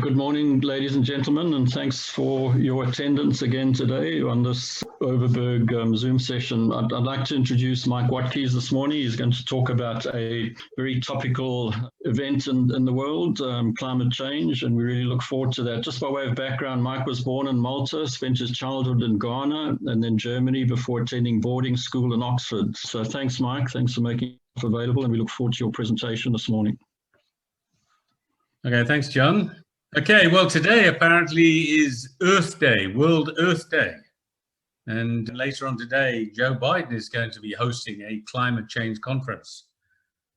Good morning, ladies and gentlemen, and thanks for your attendance again today on this Overberg Zoom session. I'd like to introduce Mike Watkeys this morning. He's going to talk about a very topical event in the world, climate change, and we really look forward to that. Just by way of background, Mike was born in Malta, spent his childhood in Ghana and then Germany before attending boarding school in Oxford. So thanks, Mike. Thanks for making it available, and we look forward to your presentation this morning. Okay, thanks, John. Okay, well, today apparently is Earth Day, World Earth Day. And later on today, Joe Biden is going to be hosting a climate change conference.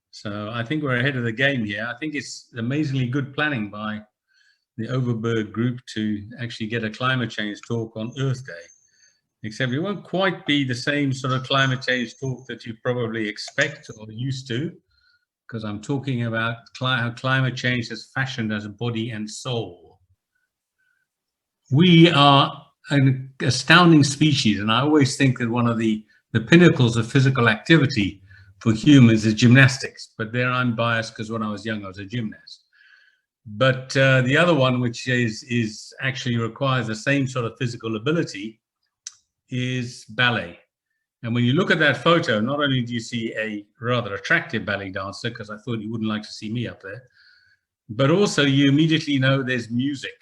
So I think we're ahead of the game here. I think it's amazingly good planning by the Overberg group to actually get a climate change talk on Earth Day. Except it won't quite be the same sort of climate change talk that you probably expect or used to, because I'm talking about how climate change has fashioned us body and soul. We are an astounding species, and I always think that one of the pinnacles of physical activity for humans is gymnastics. But there I'm biased because when I was young, I was a gymnast. But the other one, which is actually requires the same sort of physical ability, is ballet. And when you look at that photo, not only do you see a rather attractive ballet dancer, because I thought you wouldn't like to see me up there, but also you immediately know there's music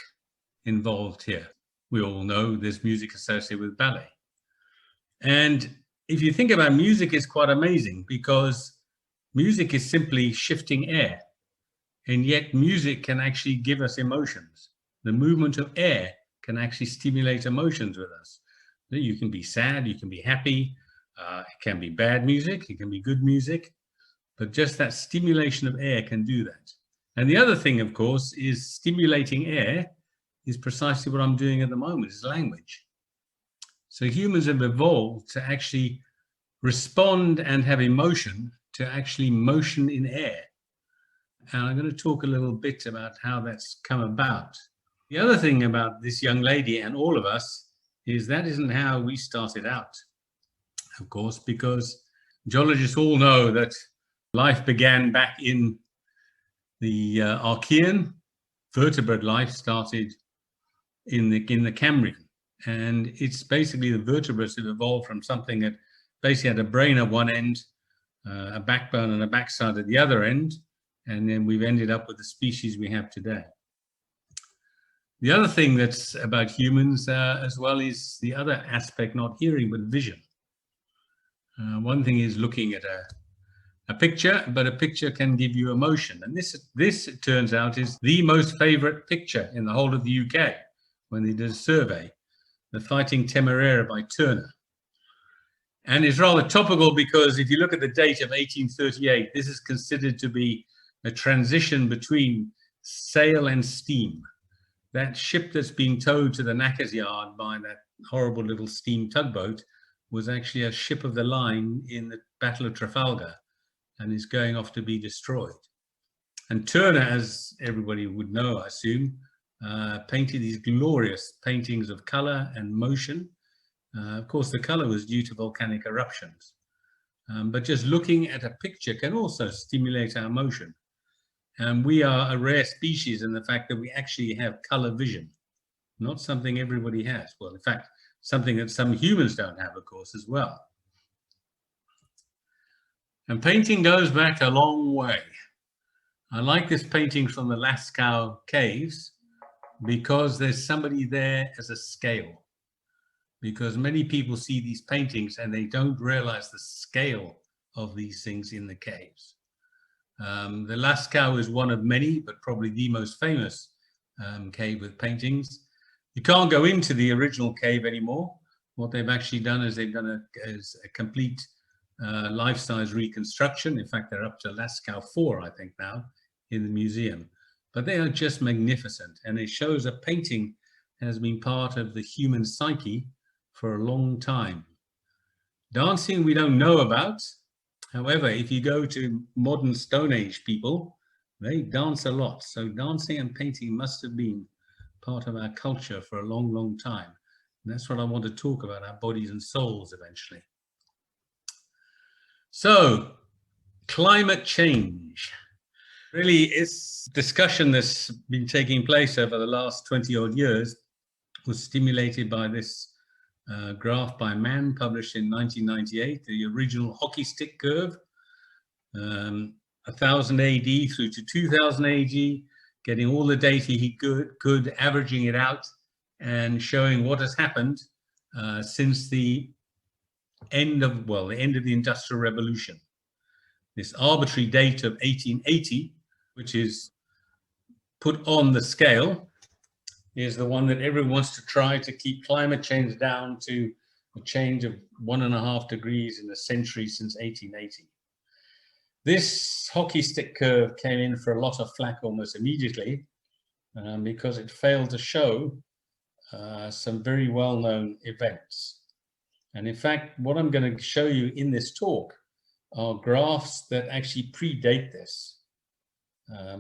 involved here. We all know there's music associated with ballet. And if you think about music, it's quite amazing because music is simply shifting air. And yet music can actually give us emotions. The movement of air can actually stimulate emotions with us. You can be sad, you can be happy. It can be bad music, it can be good music, but just that stimulation of air can do that. And the other thing, of course, is stimulating air is precisely what I'm doing at the moment, is language. So humans have evolved to actually respond and have emotion to actually motion in air. And I'm going to talk a little bit about how that's come about. The other thing about this young lady and all of us is that isn't how we started out. Of course, because geologists all know that life began back in the Archean. Vertebrate life started in the Cambrian, and it's basically the vertebrates that evolved from something that basically had a brain at one end, a backbone and a backside at the other end, and then we've ended up with the species we have today. The other thing that's about humans as well is the other aspect, not hearing, but vision. One thing is looking at a picture, but a picture can give you emotion. And this, it turns out, is the most favorite picture in the whole of the UK when they did a survey, The Fighting Temeraire by Turner. And it's rather topical because if you look at the date of 1838, this is considered to be a transition between sail and steam. That ship that's being towed to the knacker's yard by that horrible little steam tugboat was actually a ship of the line in the Battle of Trafalgar and is going off to be destroyed. And Turner, as everybody would know, I assume, painted these glorious paintings of color and motion. Of course, the color was due to volcanic eruptions. But just looking at a picture can also stimulate our emotion. And we are a rare species in the fact that we actually have color vision, not something everybody has. Well, in fact, something that some humans don't have, of course, as well. And painting goes back a long way. I like this painting from the Lascaux Caves because there's somebody there as a scale. Because many people see these paintings and they don't realize the scale of these things in the caves. The Lascaux is one of many, but probably the most famous cave with paintings. You can't go into the original cave anymore. What they've actually done is they've done a complete life-size reconstruction. In fact, they're up to Lascaux 4, I think, now in the museum. But they are just magnificent. And it shows a painting has been part of the human psyche for a long time. Dancing we don't know about. However, if you go to modern Stone Age people, they dance a lot. So dancing and painting must have been part of our culture for a long, long time. And that's what I want to talk about, our bodies and souls eventually. So, climate change. Really, it's discussion that's been taking place over the last 20 odd years was stimulated by this graph by Mann, published in 1998, the original hockey stick curve, 1000 AD through to 2000 AD, getting all the data he could, averaging it out and showing what has happened since the end of the Industrial Revolution. This arbitrary date of 1880, which is put on the scale, is the one that everyone wants to try to keep climate change down to a change of 1.5 degrees in a century since 1880. This hockey stick curve came in for a lot of flack almost immediately because it failed to show some very well-known events. And in fact, what I'm going to show you in this talk are graphs that actually predate this.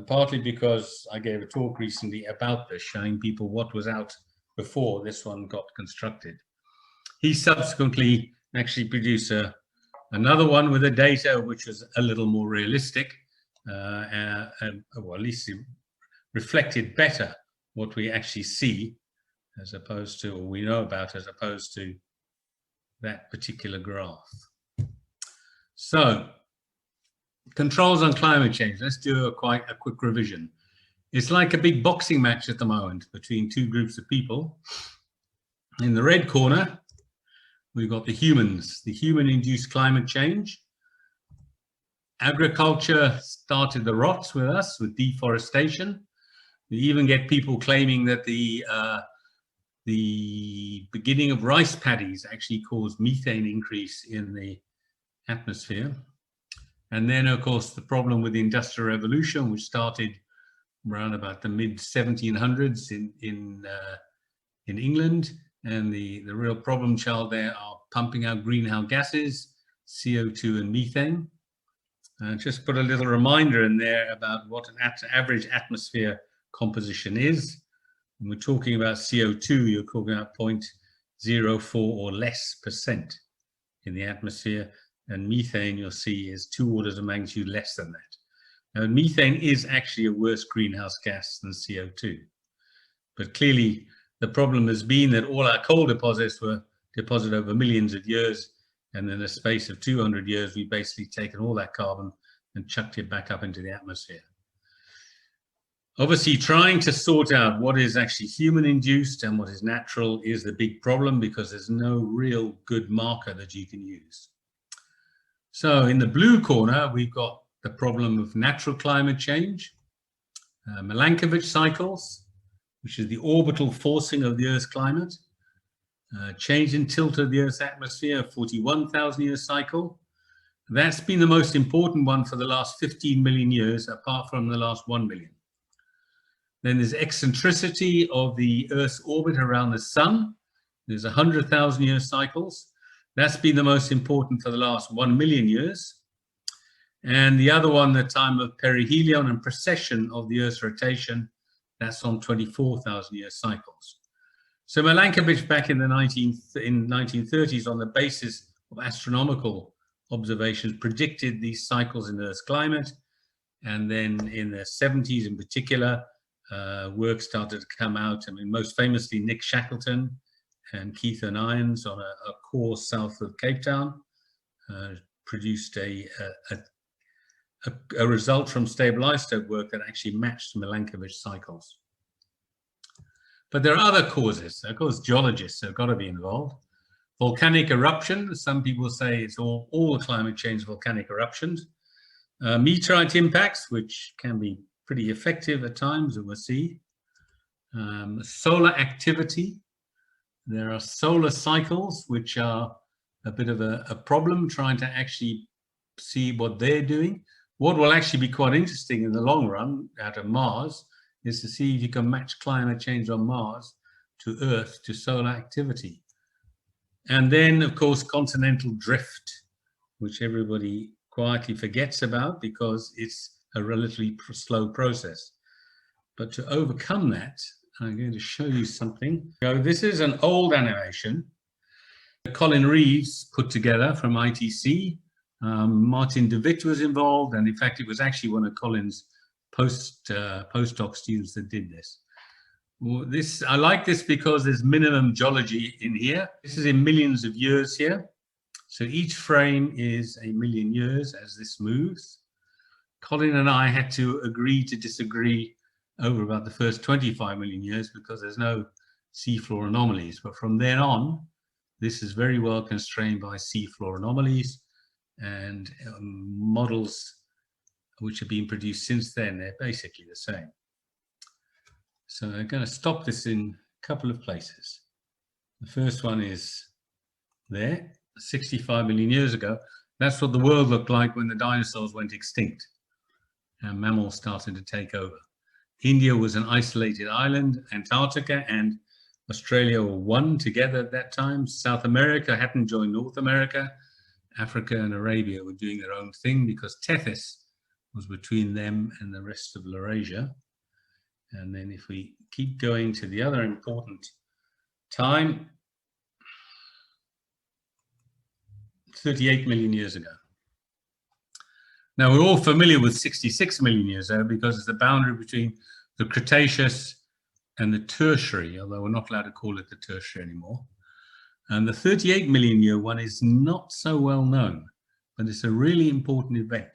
Partly because I gave a talk recently about this, showing people what was out before this one got constructed. He subsequently actually produced another one with the data which was a little more realistic, well, at least it reflected better what we actually see as opposed to, or we know about, as opposed to that particular graph. So, controls on climate change. Let's do quite a quick revision. It's like a big boxing match at the moment between two groups of people. In the red corner, we've got the humans, the human-induced climate change. Agriculture started the rots with us, with deforestation. We even get people claiming that the beginning of rice paddies actually caused methane increase in the atmosphere. And then, of course, the problem with the Industrial Revolution, which started around about the mid-1700s in England. And the real problem child there are pumping out greenhouse gases, CO2 and methane. Just put a little reminder in there about what an average atmosphere composition is. When we're talking about CO2, you're talking about 0.04 or less % in the atmosphere. And methane, you'll see, is 2 orders of magnitude less than that. Now, methane is actually a worse greenhouse gas than CO2. But clearly, the problem has been that all our coal deposits were deposited over millions of years. And in a space of 200 years, we've basically taken all that carbon and chucked it back up into the atmosphere. Obviously, trying to sort out what is actually human-induced and what is natural is the big problem, because there's no real good marker that you can use. So in the blue corner, we've got the problem of natural climate change, Milankovitch cycles, which is the orbital forcing of the Earth's climate, change in tilt of the Earth's atmosphere, 41,000-year cycle. That's been the most important one for the last 15 million years, apart from the last 1 million. Then there's eccentricity of the Earth's orbit around the sun. There's 100,000-year cycles. That's been the most important for the last 1 million years. And the other one, the time of perihelion and precession of the Earth's rotation, that's on 24,000-year cycles. So Milankovitch back in the 1930s, on the basis of astronomical observations, predicted these cycles in Earth's climate. And then in the 70s in particular, work started to come out. I mean, most famously, Nick Shackleton and Keith and Irons on a course south of Cape Town produced a result from stable isotope work that actually matched Milankovitch cycles. But there are other causes. Of course, geologists have got to be involved. Volcanic eruption. Some people say it's all climate change volcanic eruptions. Meteorite impacts, which can be pretty effective at times, as we'll see. Solar activity. There are solar cycles, which are a bit of a problem, trying to actually see what they're doing. What will actually be quite interesting in the long run out of Mars is to see if you can match climate change on Mars to Earth, to solar activity. And then, of course, continental drift, which everybody quietly forgets about because it's a relatively slow process. But to overcome that, I'm going to show you something. So this is an old animation that Colin Reeves put together from ITC. Martin DeWitt was involved, and in fact, it was actually one of Colin's postdoc students that did this. Well, I like this because there's minimum geology in here. This is in millions of years here. So each frame is a million years as this moves. Colin and I had to agree to disagree over about the first 25 million years because there's no seafloor anomalies. But from then on, this is very well constrained by seafloor anomalies and models which have been produced since then. They're basically the same. So I'm going to stop this in a couple of places. The first one is there, 65 million years ago. That's what the world looked like when the dinosaurs went extinct and mammals started to take over. India was an isolated island. Antarctica and Australia were one together at that time. South America hadn't joined North America. Africa and Arabia were doing their own thing because Tethys was between them and the rest of Laurasia. And then if we keep going to the other important time, 38 million years ago. Now we're all familiar with 66 million years ago because it's the boundary between the Cretaceous and the Tertiary, although we're not allowed to call it the Tertiary anymore. And the 38 million year one is not so well known, but it's a really important event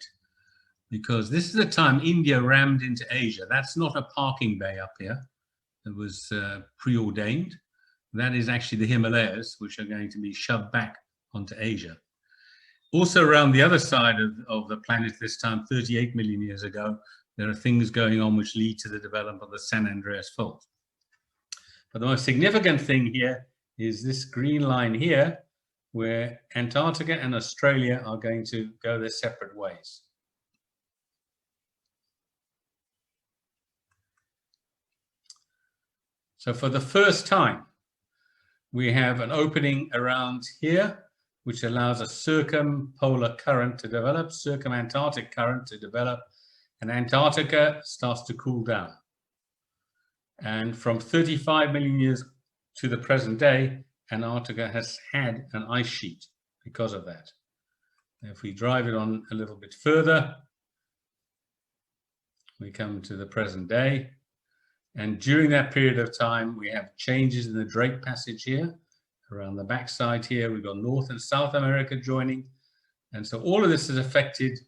because this is the time India rammed into Asia. That's not a parking bay up here. It was preordained. That is actually the Himalayas, which are going to be shoved back onto Asia. Also around the other side of the planet this time, 38 million years ago, there are things going on which lead to the development of the San Andreas Fault. But the most significant thing here is this green line here, where Antarctica and Australia are going to go their separate ways. So for the first time, we have an opening around here, which allows a circumpolar current to develop, circumantarctic current to develop, and Antarctica starts to cool down. And from 35 million years to the present day, Antarctica has had an ice sheet because of that. If we drive it on a little bit further, we come to the present day. And during that period of time, we have changes in the Drake Passage here. Around the backside here, we've got North and South America joining. And so all of this has affected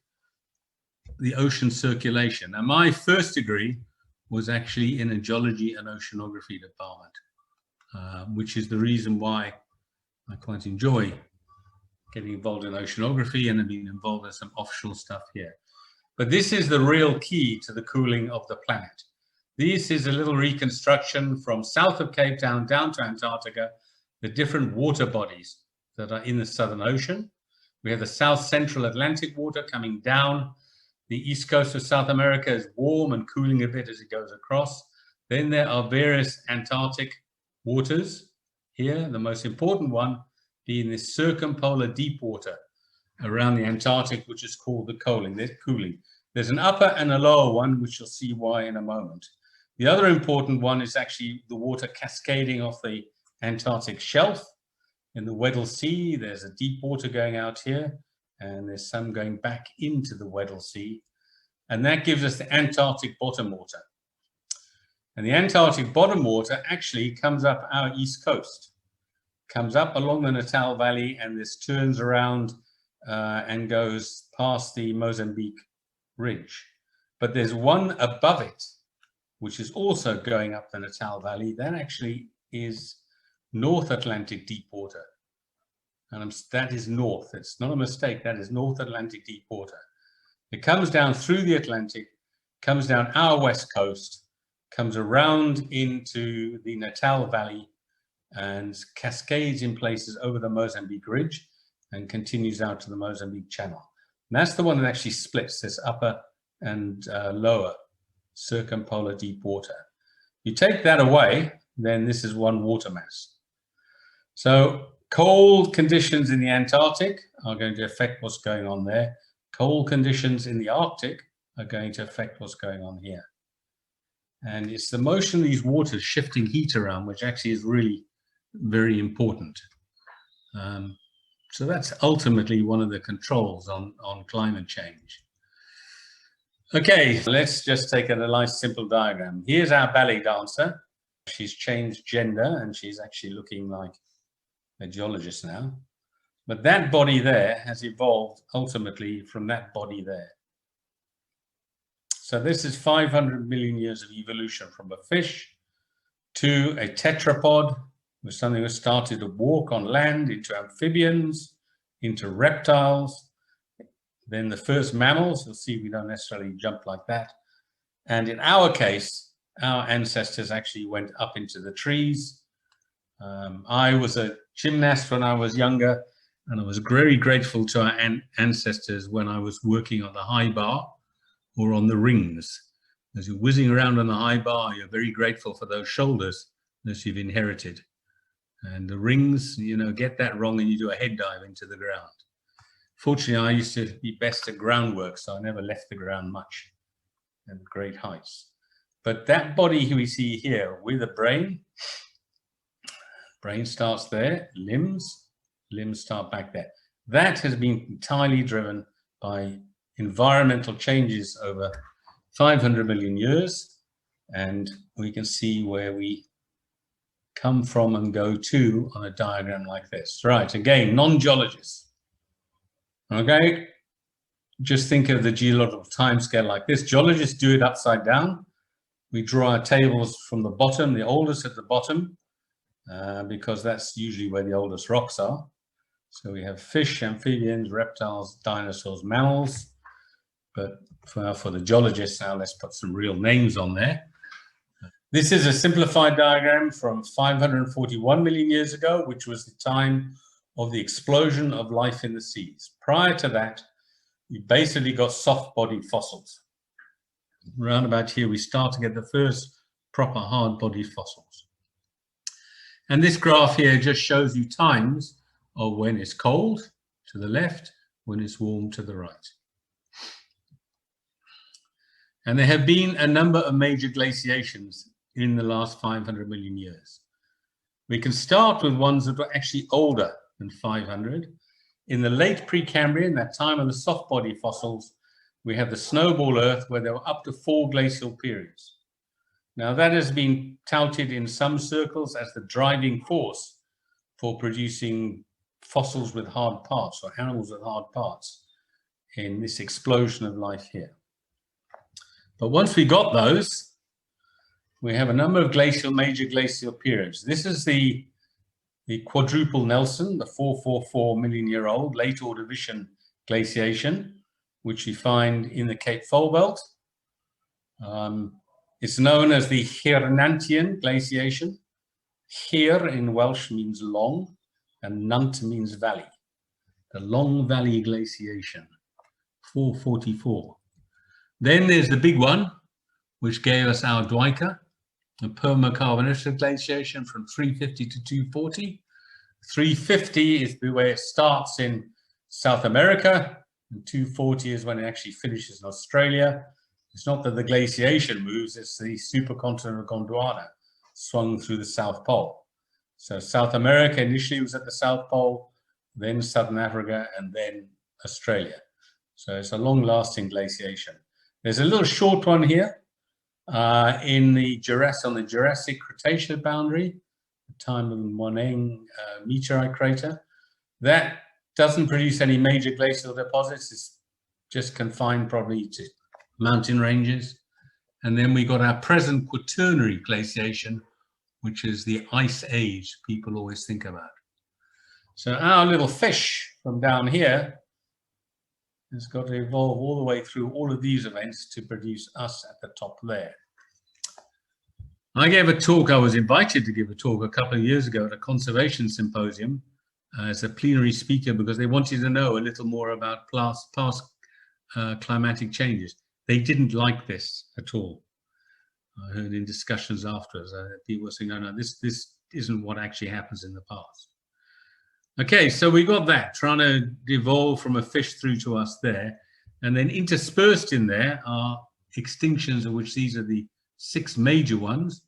the ocean circulation. Now, my first degree was actually in a geology and oceanography department, which is the reason why I quite enjoy getting involved in oceanography and have been involved in some offshore stuff here. But this is the real key to the cooling of the planet. This is a little reconstruction from south of Cape Town down to Antarctica, the different water bodies that are in the Southern Ocean. We have the South Central Atlantic water coming down. The east coast of South America is warm and cooling a bit as it goes across. Then there are various Antarctic waters here, the most important one being this circumpolar deep water around the Antarctic, which is called the cooling. There's an upper and a lower one, which you'll see why in a moment. The other important one is actually the water cascading off the Antarctic shelf. In the Weddell Sea, there's a deep water going out here, and there's some going back into the Weddell Sea. And that gives us the Antarctic bottom water. And the Antarctic bottom water actually comes up our east coast, comes up along the Natal Valley, and this turns around and goes past the Mozambique Ridge. But there's one above it, which is also going up the Natal Valley. That actually is North Atlantic deep water. And that is north. It's not a mistake. That is North Atlantic deep water. It comes down through the Atlantic, comes down our west coast, comes around into the Natal Valley and cascades in places over the Mozambique Ridge and continues out to the Mozambique Channel. And that's the one that actually splits this upper and lower circumpolar deep water. You take that away, then this is one water mass. So cold conditions in the Antarctic are going to affect what's going on there. Cold conditions in the Arctic are going to affect what's going on here. And it's the motion of these waters shifting heat around, which actually is really very important. So that's ultimately one of the controls on climate change. Okay, let's just take a nice simple diagram. Here's our ballet dancer. She's changed gender and she's actually looking like a geologist now. But that body there has evolved ultimately from that body there. So this is 500 million years of evolution from a fish to a tetrapod, with something that started to walk on land, into amphibians, into reptiles, then the first mammals. You'll see we don't necessarily jump like that. And in our case, our ancestors actually went up into the trees. I was a gymnast when I was younger, and I was very grateful to our ancestors when I was working on the high bar or on the rings. As you're whizzing around on the high bar, you're very grateful for those shoulders that you've inherited. And the rings, you know, get that wrong and you do a head dive into the ground. Fortunately, I used to be best at groundwork, so I never left the ground much at great heights. But that body we see here with a brain starts there, limbs start back there. That has been entirely driven by environmental changes over 500 million years, and we can see where we come from and go to on a diagram like this. Right, again, non-geologists. Okay, just think of the geological timescale like this. Geologists do it upside down. We draw our tables from the bottom, the oldest at the bottom, because that's usually where the oldest rocks are. So we have fish, amphibians, reptiles, dinosaurs, mammals. But for the geologists now, let's put some real names on there. This is a simplified diagram from 541 million years ago, which was the time of the explosion of life in the seas. Prior to that, we basically got soft-bodied fossils. Around about here, we start to get the first proper hard-bodied fossils. And this graph here just shows you times of when it's cold to the left, when it's warm to the right. And there have been a number of major glaciations in the last 500 million years. We can start with ones that were actually older than 500. In the late Precambrian, that time of the soft body fossils, we have the snowball Earth where there were up to 4 glacial periods. Now that has been touted in some circles as the driving force for producing fossils with hard parts or animals with hard parts in this explosion of life here. But once we got those, we have a number of major glacial periods. This is the quadruple Nelson, the 444 million year old late Ordovician glaciation, which you find in the Cape Fold Belt. It's known as the Hirnantian glaciation. Hir in Welsh means long, and Nant means valley. The Long Valley glaciation, 444. Then there's the big one, which gave us our Dwika, a permacarbonate glaciation from 350 to 240. 350 is where it starts in South America, and 240 is when it actually finishes in Australia. It's not that the glaciation moves, it's the supercontinent of Gondwana swung through the South Pole. So South America initially was at the South Pole, then Southern Africa, and then Australia. So it's a long-lasting glaciation. There's a little short one here on the Jurassic Cretaceous boundary, the time of Moneng meteorite crater. That doesn't produce any major glacial deposits. It's just confined probably to mountain ranges. And then we got our present Quaternary glaciation, which is the Ice Age people always think about. So our little fish from down here has got to evolve all the way through all of these events to produce us at the top there. I gave a talk, I was invited to give a talk a couple of years ago at a conservation symposium as a plenary speaker because they wanted to know a little more about past climatic changes. They didn't like this at all. I heard in discussions afterwards, people were saying, no, this isn't what actually happens in the past. Okay, so we got that, trying to evolve from a fish through to us there. And then interspersed in there are extinctions, of which these are the 6 major ones.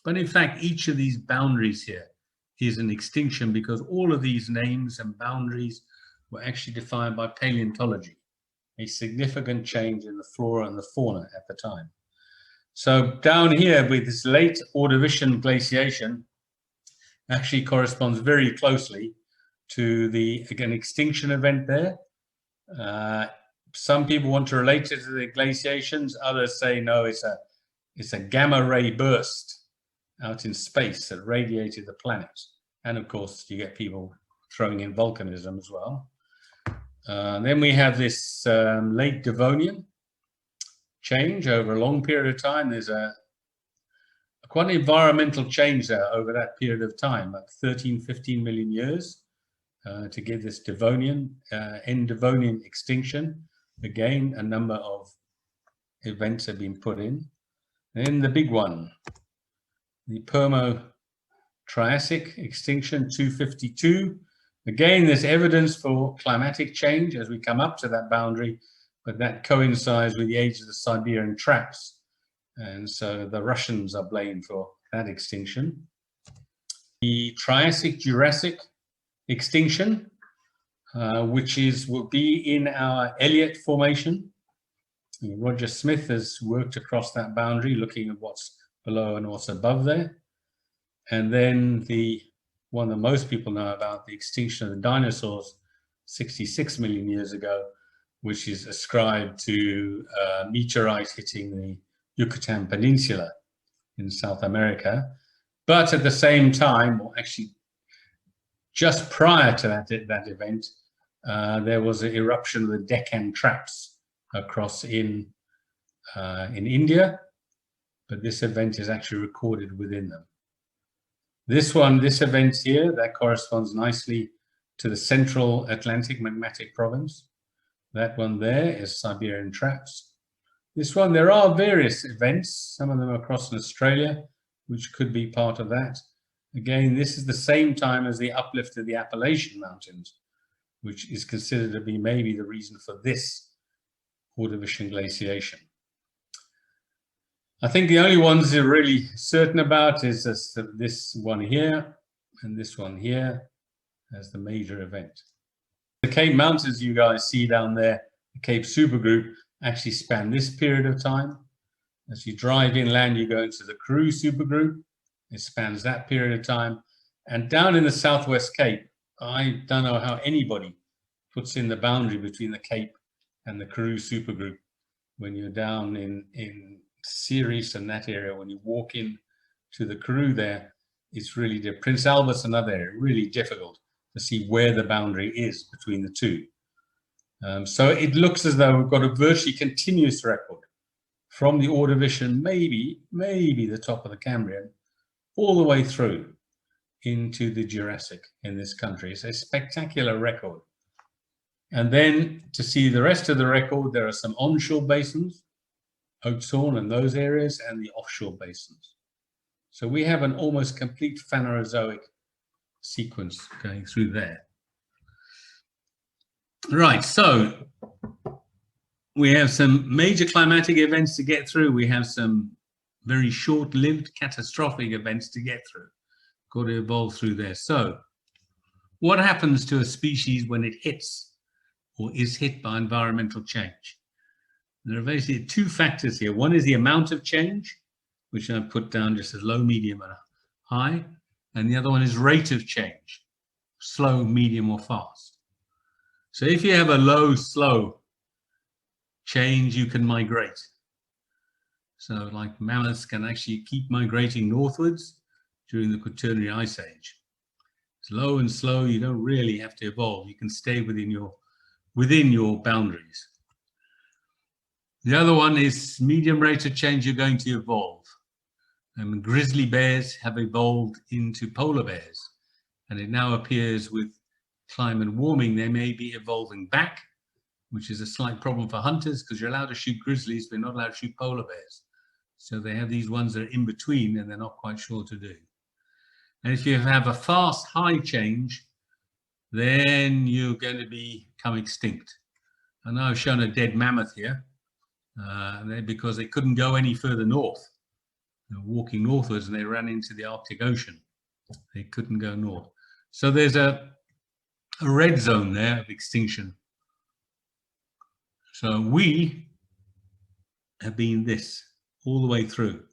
But in fact, each of these boundaries here is an extinction because all of these names and boundaries were actually defined by paleontology. a significant change in the flora and the fauna at the time. So down here with this late Ordovician glaciation actually corresponds very closely to the, again, extinction event there. Some people want to relate it to the glaciations. Others say, no, it's a gamma ray burst out in space that radiated the planet. And of course, you get people throwing in volcanism as well. Then we have this late Devonian change over a long period of time. There's quite an environmental change there over that period of time, like 13, 15 million years, to give this Devonian, end Devonian extinction. Again, a number of events have been put in. Then the big one, the Permo-Triassic extinction, 252. Again, there's evidence for climatic change as we come up to that boundary, but that coincides with the age of the Siberian traps. And so the Russians are blamed for that extinction. The Triassic-Jurassic extinction, which will be in our Elliott Formation. Roger Smith has worked across that boundary, looking at what's below and what's above there. And then the one that most people know about, the extinction of the dinosaurs 66 million years ago, which is ascribed to meteorites hitting the Yucatan Peninsula in South America. But at the same time, or actually just prior to that event, there was an eruption of the Deccan Traps across in India, but this event is actually recorded within them. This event here, that corresponds nicely to the Central Atlantic Magmatic Province. That one there is Siberian Traps. This one, there are various events, some of them across in Australia, which could be part of that. Again, this is the same time as the uplift of the Appalachian Mountains, which is considered to be maybe the reason for this Ordovician glaciation. I think the only ones you're really certain about is this one here and this one here as the major event. The Cape Mountains you guys see down there, the Cape Supergroup, actually span this period of time. As you drive inland, you go into the Karoo Supergroup. It spans that period of time. And down in the Southwest Cape, I don't know how anybody puts in the boundary between the Cape and the Karoo Supergroup. When you're down in Ceres and that area, when you walk in to the Karoo there, it's really, Prince Albert's another area, really difficult to see where the boundary is between the two. So it looks as though we've got a virtually continuous record from the Ordovician, maybe the top of the Cambrian, all the way through into the Jurassic in this country. It's a spectacular record. And then to see the rest of the record, there are some onshore basins, Oatsthorn and those areas, and the offshore basins. So we have an almost complete Phanerozoic sequence going through there. Right, so we have some major climatic events to get through. We have some very short-lived catastrophic events to get through. Got to evolve through there. So what happens to a species when it hits or is hit by environmental change? There are basically two factors here. One is the amount of change, which I've put down just as low, medium, and high. And the other one is rate of change, slow, medium, or fast. So if you have a low, slow change, you can migrate. So like mammoths can actually keep migrating northwards during the Quaternary Ice Age. It's low and slow, you don't really have to evolve. You can stay within your boundaries. The other one is medium rate of change, you're going to evolve. Grizzly bears have evolved into polar bears, and it now appears with climate warming, they may be evolving back, which is a slight problem for hunters because you're allowed to shoot grizzlies, but you're not allowed to shoot polar bears. So they have these ones that are in between and they're not quite sure what to do. And if you have a fast, high change, then you're going to become extinct. And I've shown a dead mammoth here because they couldn't go any further north. They were walking northwards and they ran into the Arctic Ocean. They couldn't go north. So there's a red zone there of extinction. So we have been this all the way through.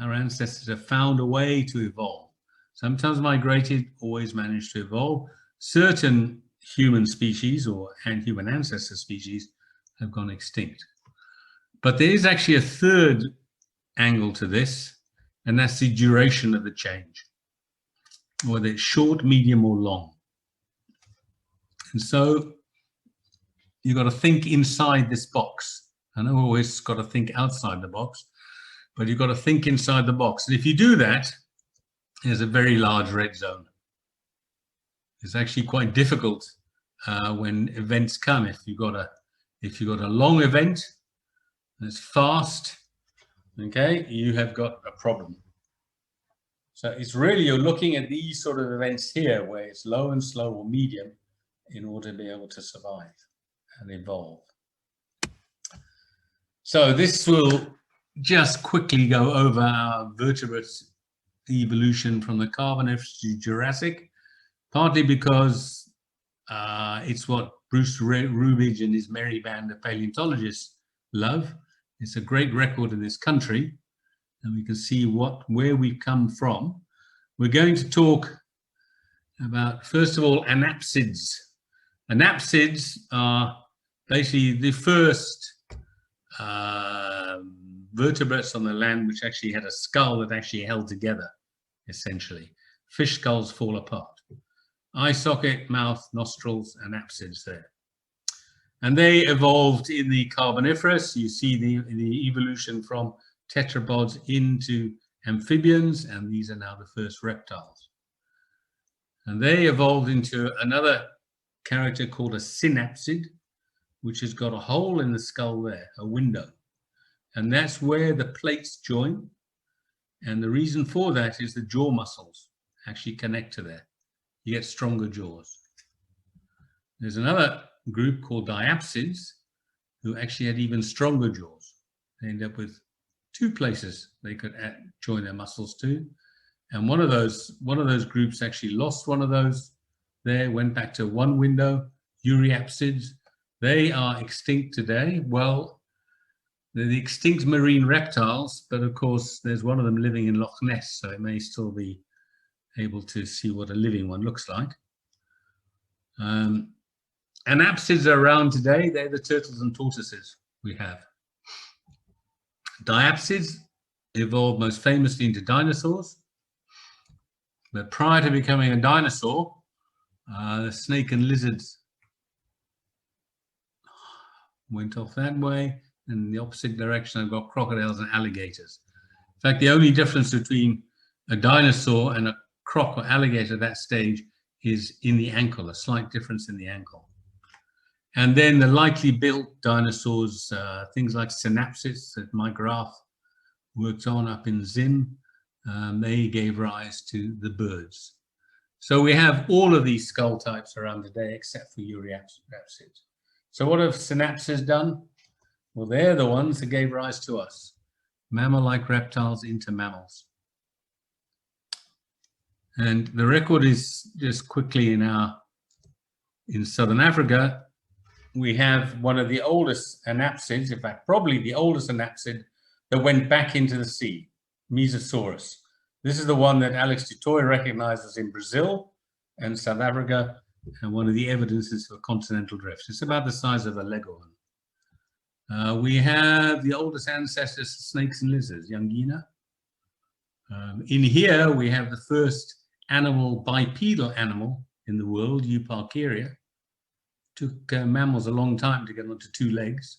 Our ancestors have found a way to evolve. Sometimes migrated, always managed to evolve. Certain human species and human ancestor species have gone extinct. But there is actually a third angle to this, and that's the duration of the change, whether it's short, medium, or long. And so you've got to think inside this box. I know always got to think outside the box, but you've got to think inside the box. And if you do that, there's a very large red zone. It's actually quite difficult when events come. If you've got a long event that's fast, okay, you have got a problem. So it's really, you're looking at these sort of events here where it's low and slow or medium in order to be able to survive and evolve. So this will just quickly go over our vertebrate evolution from the Carboniferous to Jurassic, partly because it's what Bruce Rubidge and his merry band of paleontologists love. It's a great record in this country, and we can see where we've come from. We're going to talk about, first of all, anapsids. Anapsids are basically the first vertebrates on the land which actually had a skull that actually held together, essentially. Fish skulls fall apart. Eye socket, mouth, nostrils, anapsids there. And they evolved in the Carboniferous. You see the evolution from tetrapods into amphibians, and these are now the first reptiles. And they evolved into another character called a synapsid, which has got a hole in the skull there, a window. And that's where the plates join. And the reason for that is the jaw muscles actually connect to there. You get stronger jaws. There's another group called diapsids who actually had even stronger jaws. They end up with two places they could join their muscles to. And one of those groups actually lost one of those there, went back to one window, euryapsids. They are extinct today. Well, they're the extinct marine reptiles, but of course there's one of them living in Loch Ness, so it may still be able to see what a living one looks like. Anapsids are around today. They're the turtles and tortoises we have. Diapsids evolved most famously into dinosaurs, but prior to becoming a dinosaur, the snake and lizards went off that way, and in the opposite direction I've got crocodiles and alligators. In fact, the only difference between a dinosaur and a croc or alligator at that stage is in the ankle, a slight difference in the ankle. And then the lightly built dinosaurs, things like synapsids that Mike Graff worked on up in Zim, they gave rise to the birds. So we have all of these skull types around today except for euryapsids. So what have synapsids done? Well, they're the ones that gave rise to us. Mammal-like reptiles into mammals. And the record is just quickly in Southern Africa, we have one of the oldest anapsids, in fact, probably the oldest anapsid that went back into the sea, Mesosaurus. This is the one that Alex Dutoy recognizes in Brazil and South Africa, and one of the evidences for continental drift. It's about the size of a Leghorn. We have the oldest ancestors of snakes and lizards, Youngina. In here, we have the first bipedal animal in the world, Euparkeria. Took mammals a long time to get onto two legs.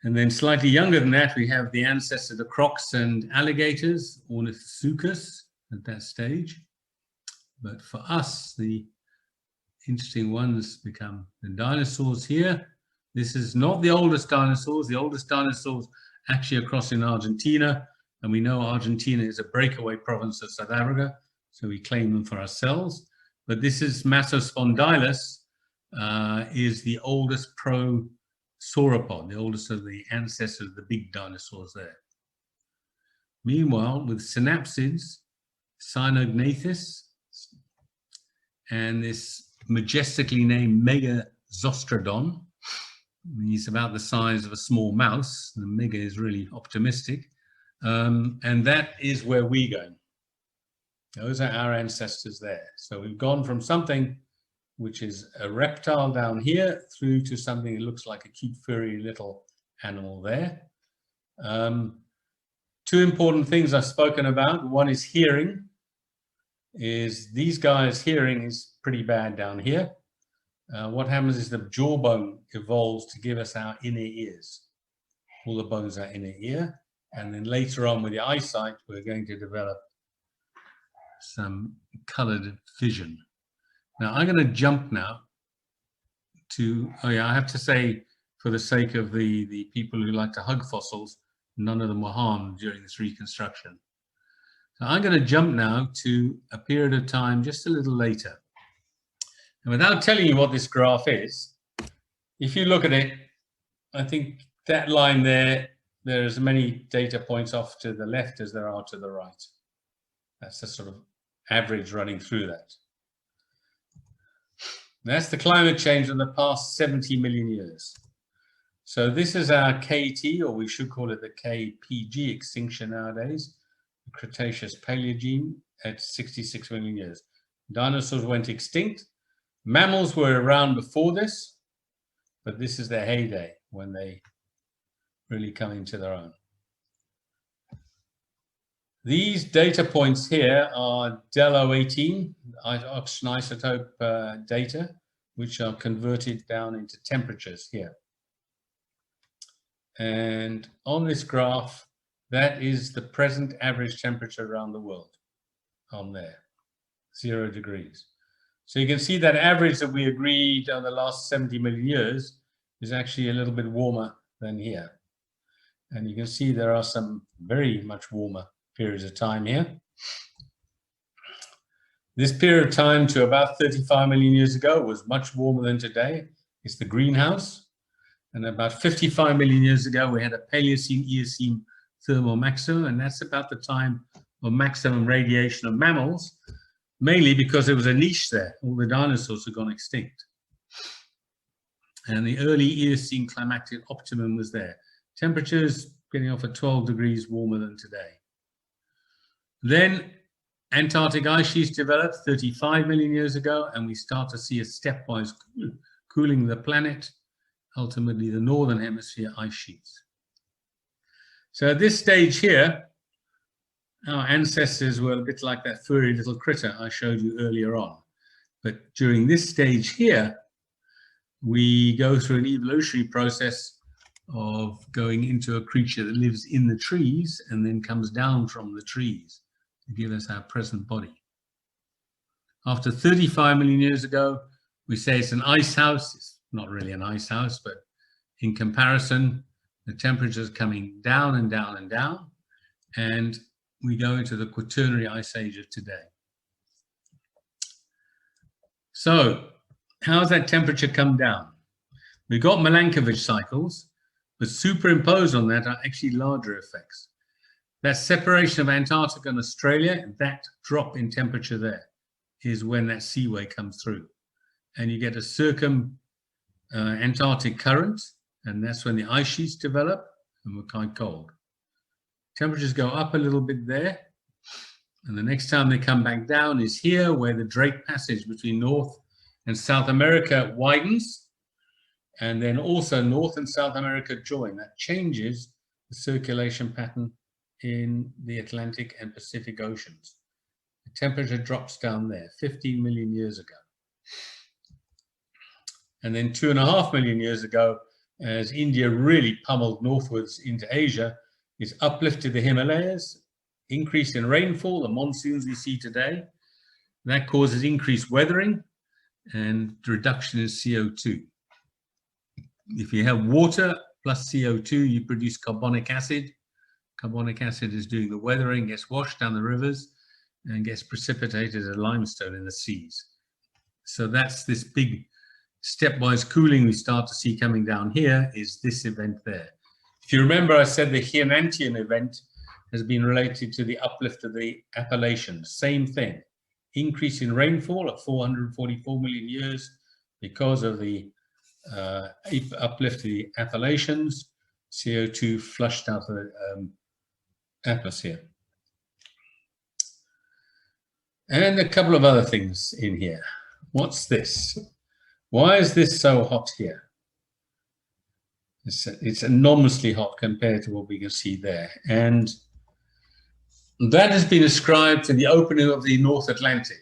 And then slightly younger than that, we have the ancestor of the crocs and alligators, Ornithosuchus at that stage. But for us, the interesting ones become the dinosaurs here. This is not the oldest dinosaurs. The oldest dinosaurs actually are across in Argentina. And we know Argentina is a breakaway province of South Africa, so we claim them for ourselves. But this is Massospondylus, is the oldest prosauropod, the oldest of the ancestors of the big dinosaurs there. Meanwhile, with synapsids, Cynognathus, and this majestically named Megazostrodon, He's about the size of a small mouse. The mega is really optimistic. And that is where we go. Those are our ancestors there. So we've gone from something which is a reptile down here through to something that looks like a cute, furry little animal there. Two important things I've spoken about. One is hearing. Is these guys' hearing is pretty bad down here. What happens is the jawbone evolves to give us our inner ears. All the bones are inner ear. And then later on with the eyesight, we're going to develop some colored vision. Now I'm going to jump now to, oh yeah, I have to say, for the sake of the people who like to hug fossils, none of them were harmed during this reconstruction. So I'm going to jump now to a period of time just a little later. And without telling you what this graph is, if you look at it, I think that line there, there's as many data points off to the left as there are to the right. That's the sort of average running through that. That's the climate change in the past 70 million years. So this is our KT, or we should call it the KPG extinction nowadays, the Cretaceous Paleogene at 66 million years. Dinosaurs went extinct. Mammals were around before this, but this is their heyday when they really come into their own. These data points here are Del 018 oxygen isotope data, which are converted down into temperatures here. And on this graph, that is the present average temperature around the world on there, 0 degrees. So you can see that average that we agreed on the last 70 million years is actually a little bit warmer than here. And you can see there are some very much warmer periods of time here. This period of time to about 35 million years ago was much warmer than today. It's the greenhouse. And about 55 million years ago, we had a Paleocene-Eocene thermal maximum, and that's about the time of maximum radiation of mammals, mainly because there was a niche there. All the dinosaurs had gone extinct. And the early Eocene climactic optimum was there. Temperatures getting off at 12 degrees warmer than today. Then Antarctic ice sheets developed 35 million years ago, and we start to see a stepwise cooling of the planet, ultimately the northern hemisphere ice sheets. So at this stage here, our ancestors were a bit like that furry little critter I showed you earlier on. But during this stage here, we go through an evolutionary process of going into a creature that lives in the trees and then comes down from the trees to give us our present body. After 35 million years ago, we say it's an ice house. It's not really an ice house, but in comparison, the temperature is coming down and down and down, and we go into the Quaternary Ice Age of today. So how has that temperature come down? We've got Milankovitch cycles, but superimposed on that are actually larger effects. That separation of Antarctica and Australia, that drop in temperature there is when that seaway comes through. And you get a Antarctic current, and that's when the ice sheets develop and we're quite cold. Temperatures go up a little bit there, and the next time they come back down is here, where the Drake Passage between North and South America widens, and then also North and South America join. That changes the circulation pattern in the Atlantic and Pacific Oceans. The temperature drops down there 15 million years ago. And then 2.5 million years ago, as India really pummeled northwards into Asia, is uplifted the Himalayas, increase in rainfall, the monsoons we see today. That causes increased weathering and reduction in CO2. If you have water plus CO2, you produce carbonic acid. Carbonic acid is doing the weathering, gets washed down the rivers and gets precipitated as limestone in the seas. So that's this big stepwise cooling we start to see coming down here is this event there. If you remember, I said the Human-Induced event has been related to the uplift of the Appalachians. Same thing, increase in rainfall at 444 million years because of the uplift the Appalachians, CO2 flushed out of the atmosphere. And a couple of other things in here. What's this? Why is this so hot here? It's enormously hot compared to what we can see there. And that has been ascribed to the opening of the North Atlantic.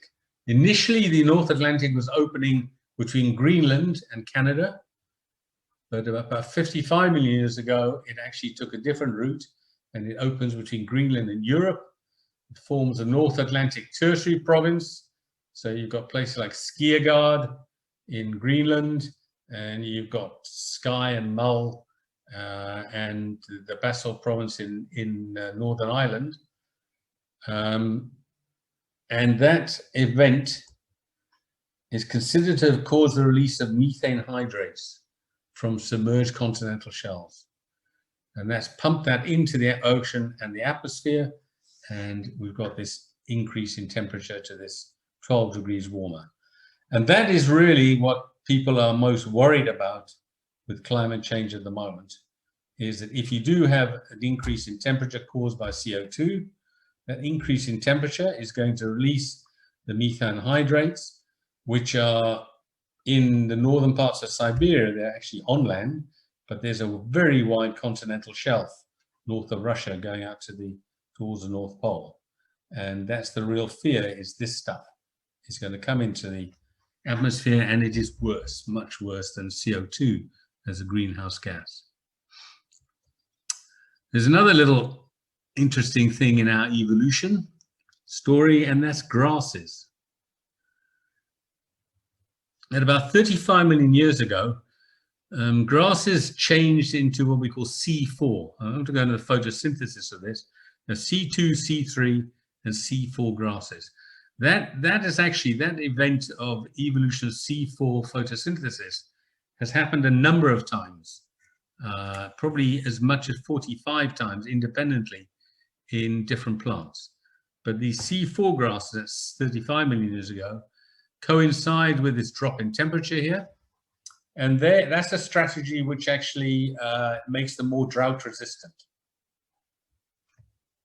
Initially, the North Atlantic was opening between Greenland and Canada. But about 55 million years ago, it actually took a different route, and it opens between Greenland and Europe. It forms the North Atlantic Tertiary Province. So you've got places like Skiergård in Greenland, and you've got Skye and Mull, and the Basalt Province in Northern Ireland. And that event is considered to have caused the release of methane hydrates from submerged continental shelves. And that's pumped that into the ocean and the atmosphere, and we've got this increase in temperature to this 12 degrees warmer. And that is really what people are most worried about with climate change at the moment, is that if you do have an increase in temperature caused by CO2, that increase in temperature is going to release the methane hydrates, which are in the northern parts of Siberia. They're actually on land, but there's a very wide continental shelf north of Russia going out to towards the North Pole. And that's the real fear, is this stuff is going to come into the atmosphere, and it is worse, much worse than CO2 as a greenhouse gas. There's another little interesting thing in our evolution story, and that's grasses. At about 35 million years ago, grasses changed into what we call C4. I want to go into the photosynthesis of this. Now, C2, C3, and C4 grasses. That is actually, that event of evolution of C4 photosynthesis has happened a number of times, probably as much as 45 times independently in different plants. But these C4 grasses, that's 35 million years ago, coincide with this drop in temperature here. And that's a strategy which actually makes them more drought resistant.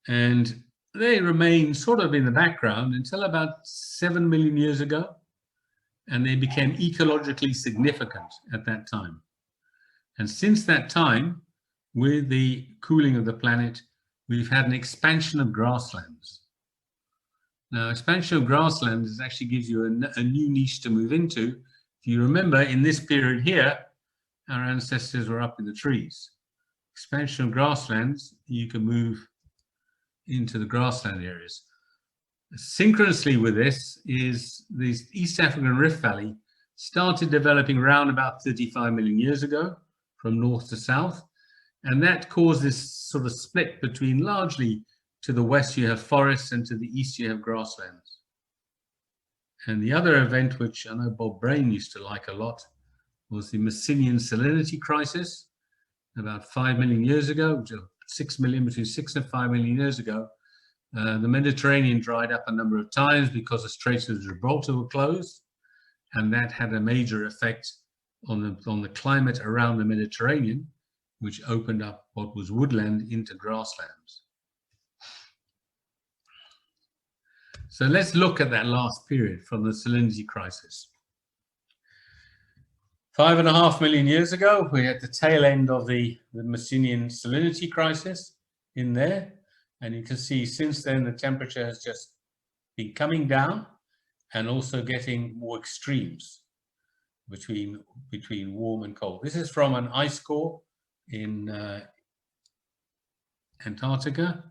And they remain sort of in the background until about 7 million years ago, and they became ecologically significant at that time. And since that time, with the cooling of the planet, we've had an expansion of grasslands. Now, expansion of grasslands actually gives you a new niche to move into. If you remember, in this period here, our ancestors were up in the trees. Expansion of grasslands, you can move into the grassland areas. Synchronously with this is the East African Rift Valley started developing around about 35 million years ago from north to south. And that caused this sort of split between, largely to the west you have forests and to the east you have grasslands. And the other event, which I know Bob Brain used to like a lot, was the Missinian salinity crisis about 5 million years ago, 6 million, between 6 and 5 million years ago. The Mediterranean dried up a number of times because the Straits of Gibraltar were closed, and that had a major effect on the climate around the Mediterranean, which opened up what was woodland into grasslands. So let's look at that last period from the salinity crisis. 5.5 million years ago, we had the tail end of the Missinian salinity crisis in there. And you can see since then, the temperature has just been coming down and also getting more extremes between warm and cold. This is from an ice core in Antarctica.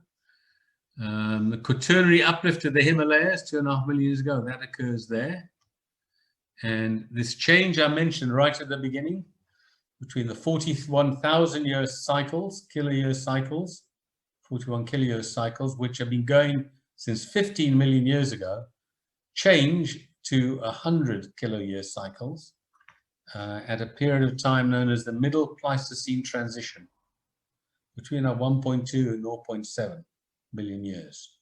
The Quaternary uplift of the Himalayas 2.5 million years ago, that occurs there. And this change I mentioned right at the beginning, between the 41,000 year cycles, kiloyear cycles, 41 kiloyear cycles, which have been going since 15 million years ago, change to 100 kiloyear cycles at a period of time known as the Middle Pleistocene transition, between 1.2 and 0.7 billion years.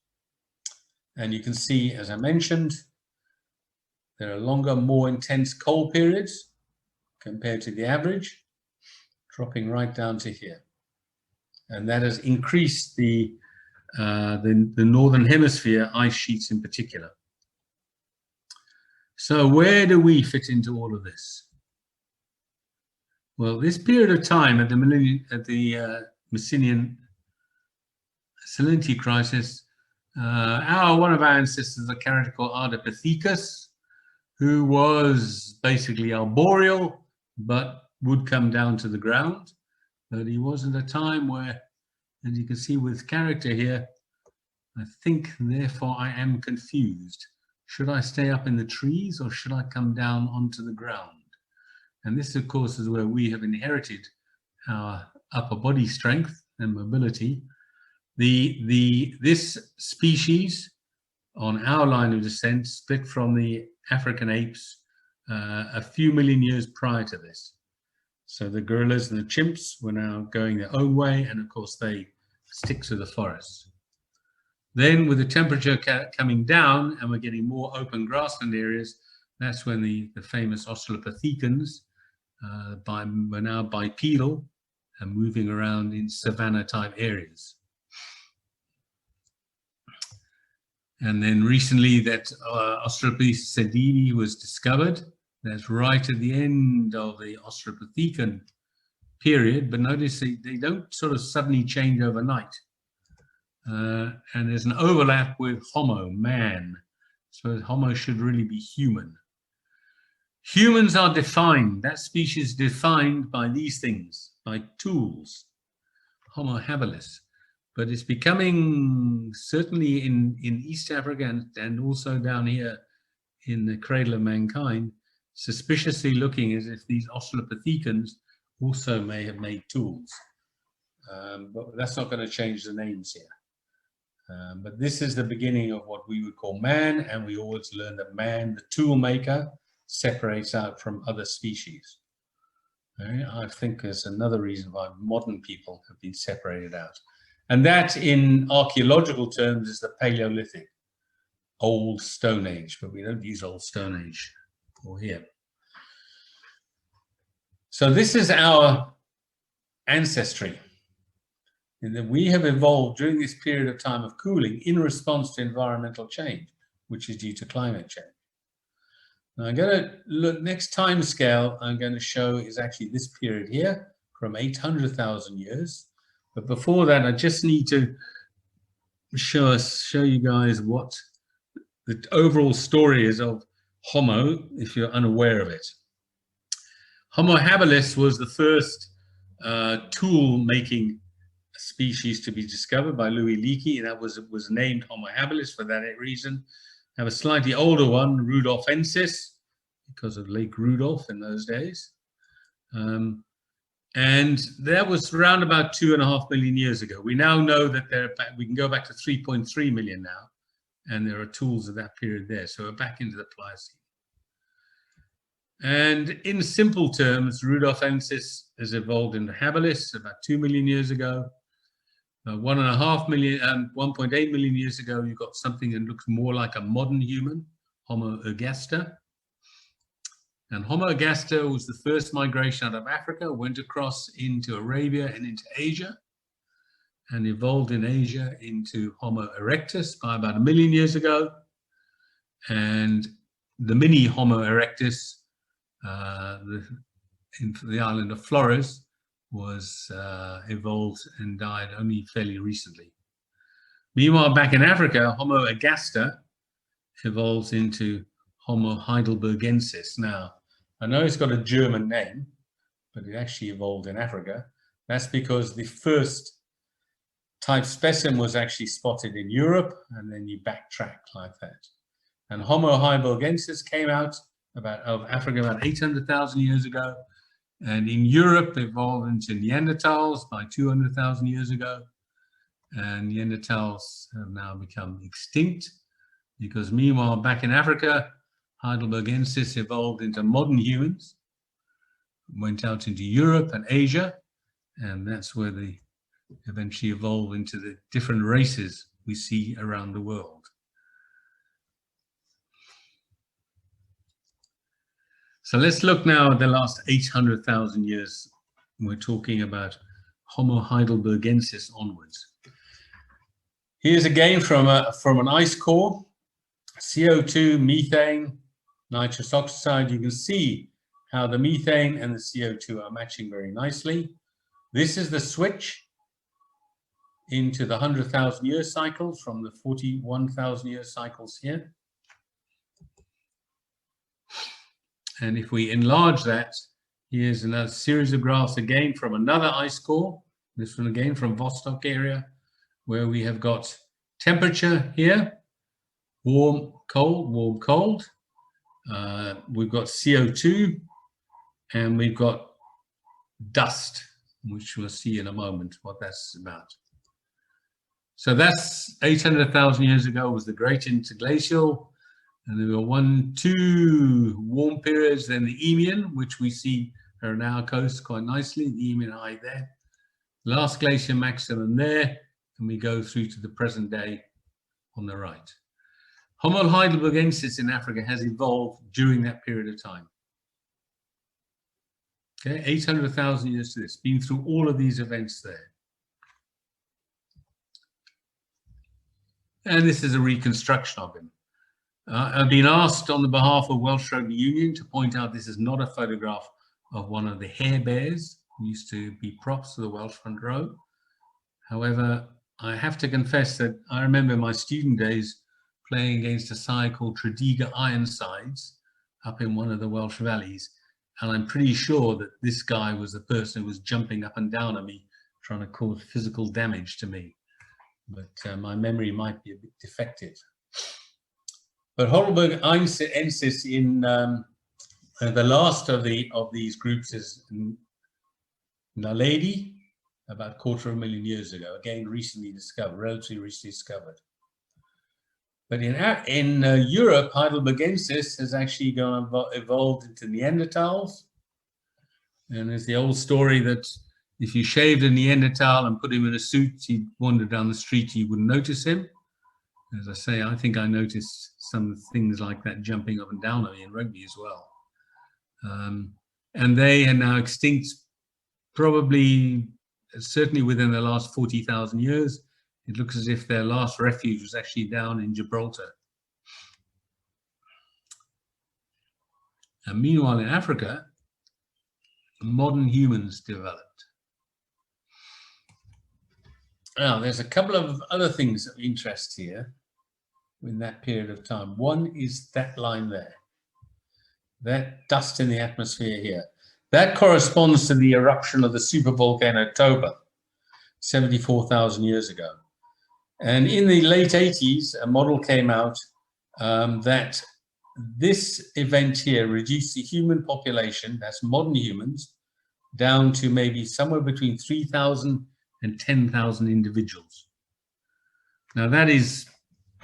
And you can see, as I mentioned, there are longer, more intense cold periods, compared to the average, dropping right down to here. And that has increased the northern hemisphere ice sheets in particular. So where do we fit into all of this? Well, this period of time at the Missinian salinity crisis, one of our ancestors, a character called Ardipithecus, who was basically arboreal, but would come down to the ground. But he was at a time where, as you can see with character here, I think, therefore, I am confused. Should I stay up in the trees or should I come down onto the ground? And this, of course, is where we have inherited our upper body strength and mobility. This species on our line of descent split from the African apes a few million years prior to this. So the gorillas and the chimps were now going their own way, and of course they stick to the forests. Then with the temperature coming down and we're getting more open grassland areas, that's when the famous Australopithecans were now bipedal and moving around in savanna type areas. And then recently that Australopithecus sedini was discovered. That's right at the end of the Australopithecine period, but notice they don't sort of suddenly change overnight. And there's an overlap with Homo, man. So Homo should really be human. Humans are defined, that species defined by these things, by tools, Homo habilis. But it's becoming, certainly in East Africa and also down here in the cradle of mankind, suspiciously looking as if these Australopithecans also may have made tools. But that's not going to change the names here. But this is the beginning of what we would call man, and we always learn that man, the tool maker, separates out from other species. I think there's another reason why modern people have been separated out. And that, in archaeological terms, is the Paleolithic, Old Stone Age, but we don't use Old Stone Age for here. So this is our ancestry, in that we have evolved during this period of time of cooling in response to environmental change, which is due to climate change. Now I'm going to look, next time scale I'm going to show is actually this period here from 800,000 years. But before that, I just need to show you guys what the overall story is of Homo, if you're unaware of it. Homo habilis was the first tool-making species to be discovered by Louis Leakey, and that was named Homo habilis for that reason. I have a slightly older one, Rudolfensis, because of Lake Rudolph in those days. And that was around about 2.5 million years ago. We now know that we can go back to 3.3 million now, and there are tools of that period there. So we're back into the Pliocene. And in simple terms, Rudolfensis has evolved into habilis about 2 million years ago. 1.8 million years ago, you've got something that looks more like a modern human, Homo ergaster. And Homo ergaster was the first migration out of Africa, went across into Arabia and into Asia, and evolved in Asia into Homo erectus by about 1 million years ago. And the mini Homo erectus in the island of Flores was evolved and died only fairly recently. Meanwhile, back in Africa, Homo ergaster evolves into Homo heidelbergensis. Now, I know it's got a German name, but it actually evolved in Africa. That's because the first type specimen was actually spotted in Europe, and then you backtrack like that. And Homo heidelbergensis came out of Africa about 800,000 years ago, and in Europe evolved into Neanderthals by 200,000 years ago. And Neanderthals have now become extinct because meanwhile back in Africa, Heidelbergensis evolved into modern humans, went out into Europe and Asia, and that's where they eventually evolved into the different races we see around the world. So let's look now at the last 800,000 years. We're talking about Homo heidelbergensis onwards. Here's again from an ice core, CO2, methane, nitrous oxide. You can see how the methane and the CO2 are matching very nicely. This is the switch into the 100,000 year cycles from the 41,000 year cycles here. And if we enlarge that, here's another series of graphs again from another ice core. This one again from Vostok area, where we have got temperature here, warm, cold, warm, cold. We've got CO2 and we've got dust, which we'll see in a moment what that's about. So that's 800,000 years ago was the Great Interglacial. And there were 2 warm periods, then the Eemian, which we see around our coast quite nicely, the Eemian High there. Last glacier maximum there, and we go through to the present day on the right. Homo heidelbergensis in Africa has evolved during that period of time. Okay, 800,000 years to this, been through all of these events there. And this is a reconstruction of him. I've been asked on the behalf of Welsh Rugby Union to point out this is not a photograph of one of the hare bears who used to be props for the Welsh front row. However, I have to confess that I remember my student days playing against a side called Tredegar Ironsides up in one of the Welsh valleys. And I'm pretty sure that this guy was the person who was jumping up and down at me, trying to cause physical damage to me. But my memory might be a bit defective. But Heidelbergensis in the last of these groups is Naledi, about 250,000 years ago. Again, recently discovered, relatively recently discovered. But in Europe, Heidelbergensis has actually evolved into Neanderthals. And there's the old story that if you shaved a Neanderthal and put him in a suit, he'd wander down the street, you wouldn't notice him. As I say, I think I noticed some things like that jumping up and down on me in rugby as well. And they are now extinct, probably, certainly within the last 40,000 years. It looks as if their last refuge was actually down in Gibraltar. And meanwhile, in Africa, modern humans developed. Now, there's a couple of other things of interest here in that period of time. One is that line there, that dust in the atmosphere here. That corresponds to the eruption of the supervolcano Toba, 74,000 years ago. And in the late 80s, a model came out that this event here reduced the human population, that's modern humans, down to maybe somewhere between 3,000 and 10,000 individuals. Now that is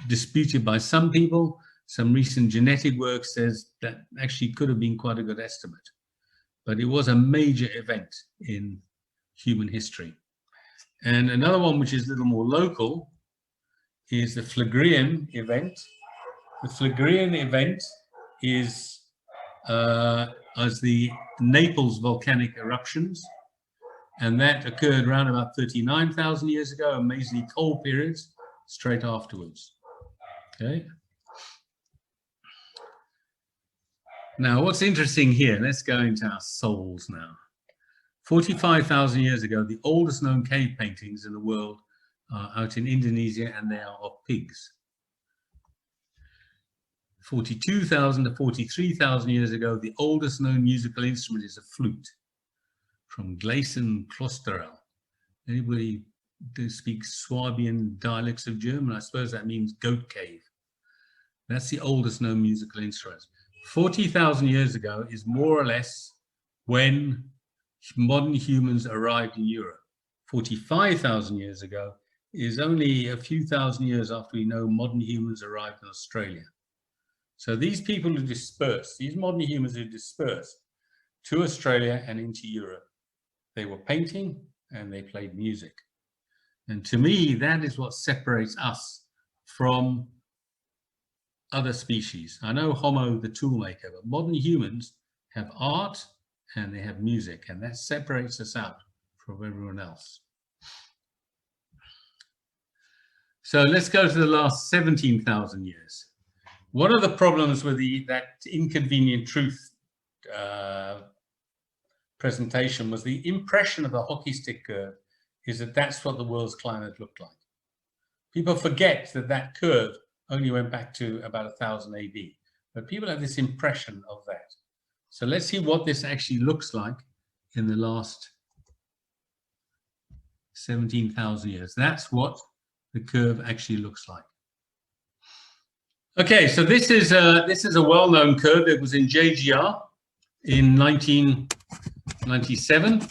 disputed by some people. Some recent genetic work says that actually could have been quite a good estimate, but it was a major event in human history. And another one which is a little more local is the Phlegraean event. The Phlegraean event is as the Naples volcanic eruptions, and that occurred around about 39,000 years ago, amazingly cold periods straight afterwards. Okay. Now, what's interesting here, let's go into our souls now. 45,000 years ago, the oldest known cave paintings in the world are out in Indonesia, and they are of pigs. 42,000 to 43,000 years ago, the oldest known musical instrument is a flute from Glacial Klosterl. Anybody who speaks Swabian dialects of German? I suppose that means goat cave. That's the oldest known musical instrument. 40,000 years ago is more or less when modern humans arrived in Europe. 45,000 years ago is only a few thousand years after we know modern humans arrived in Australia. So these people who dispersed, these modern humans who dispersed to Australia and into Europe, they were painting and they played music. And to me, that is what separates us from other species. I know Homo, the toolmaker, but modern humans have art, and they have music, and that separates us out from everyone else. So let's go to the last 17,000 years. One of the problems with that inconvenient truth presentation was the impression of the hockey stick curve is that that's what the world's climate looked like. People forget that that curve only went back to about 1000 AD, but people have this impression of that. So let's see what this actually looks like in the last 17,000 years. That's what the curve actually looks like. Okay, so this is a well-known curve. It was in JGR in 1997,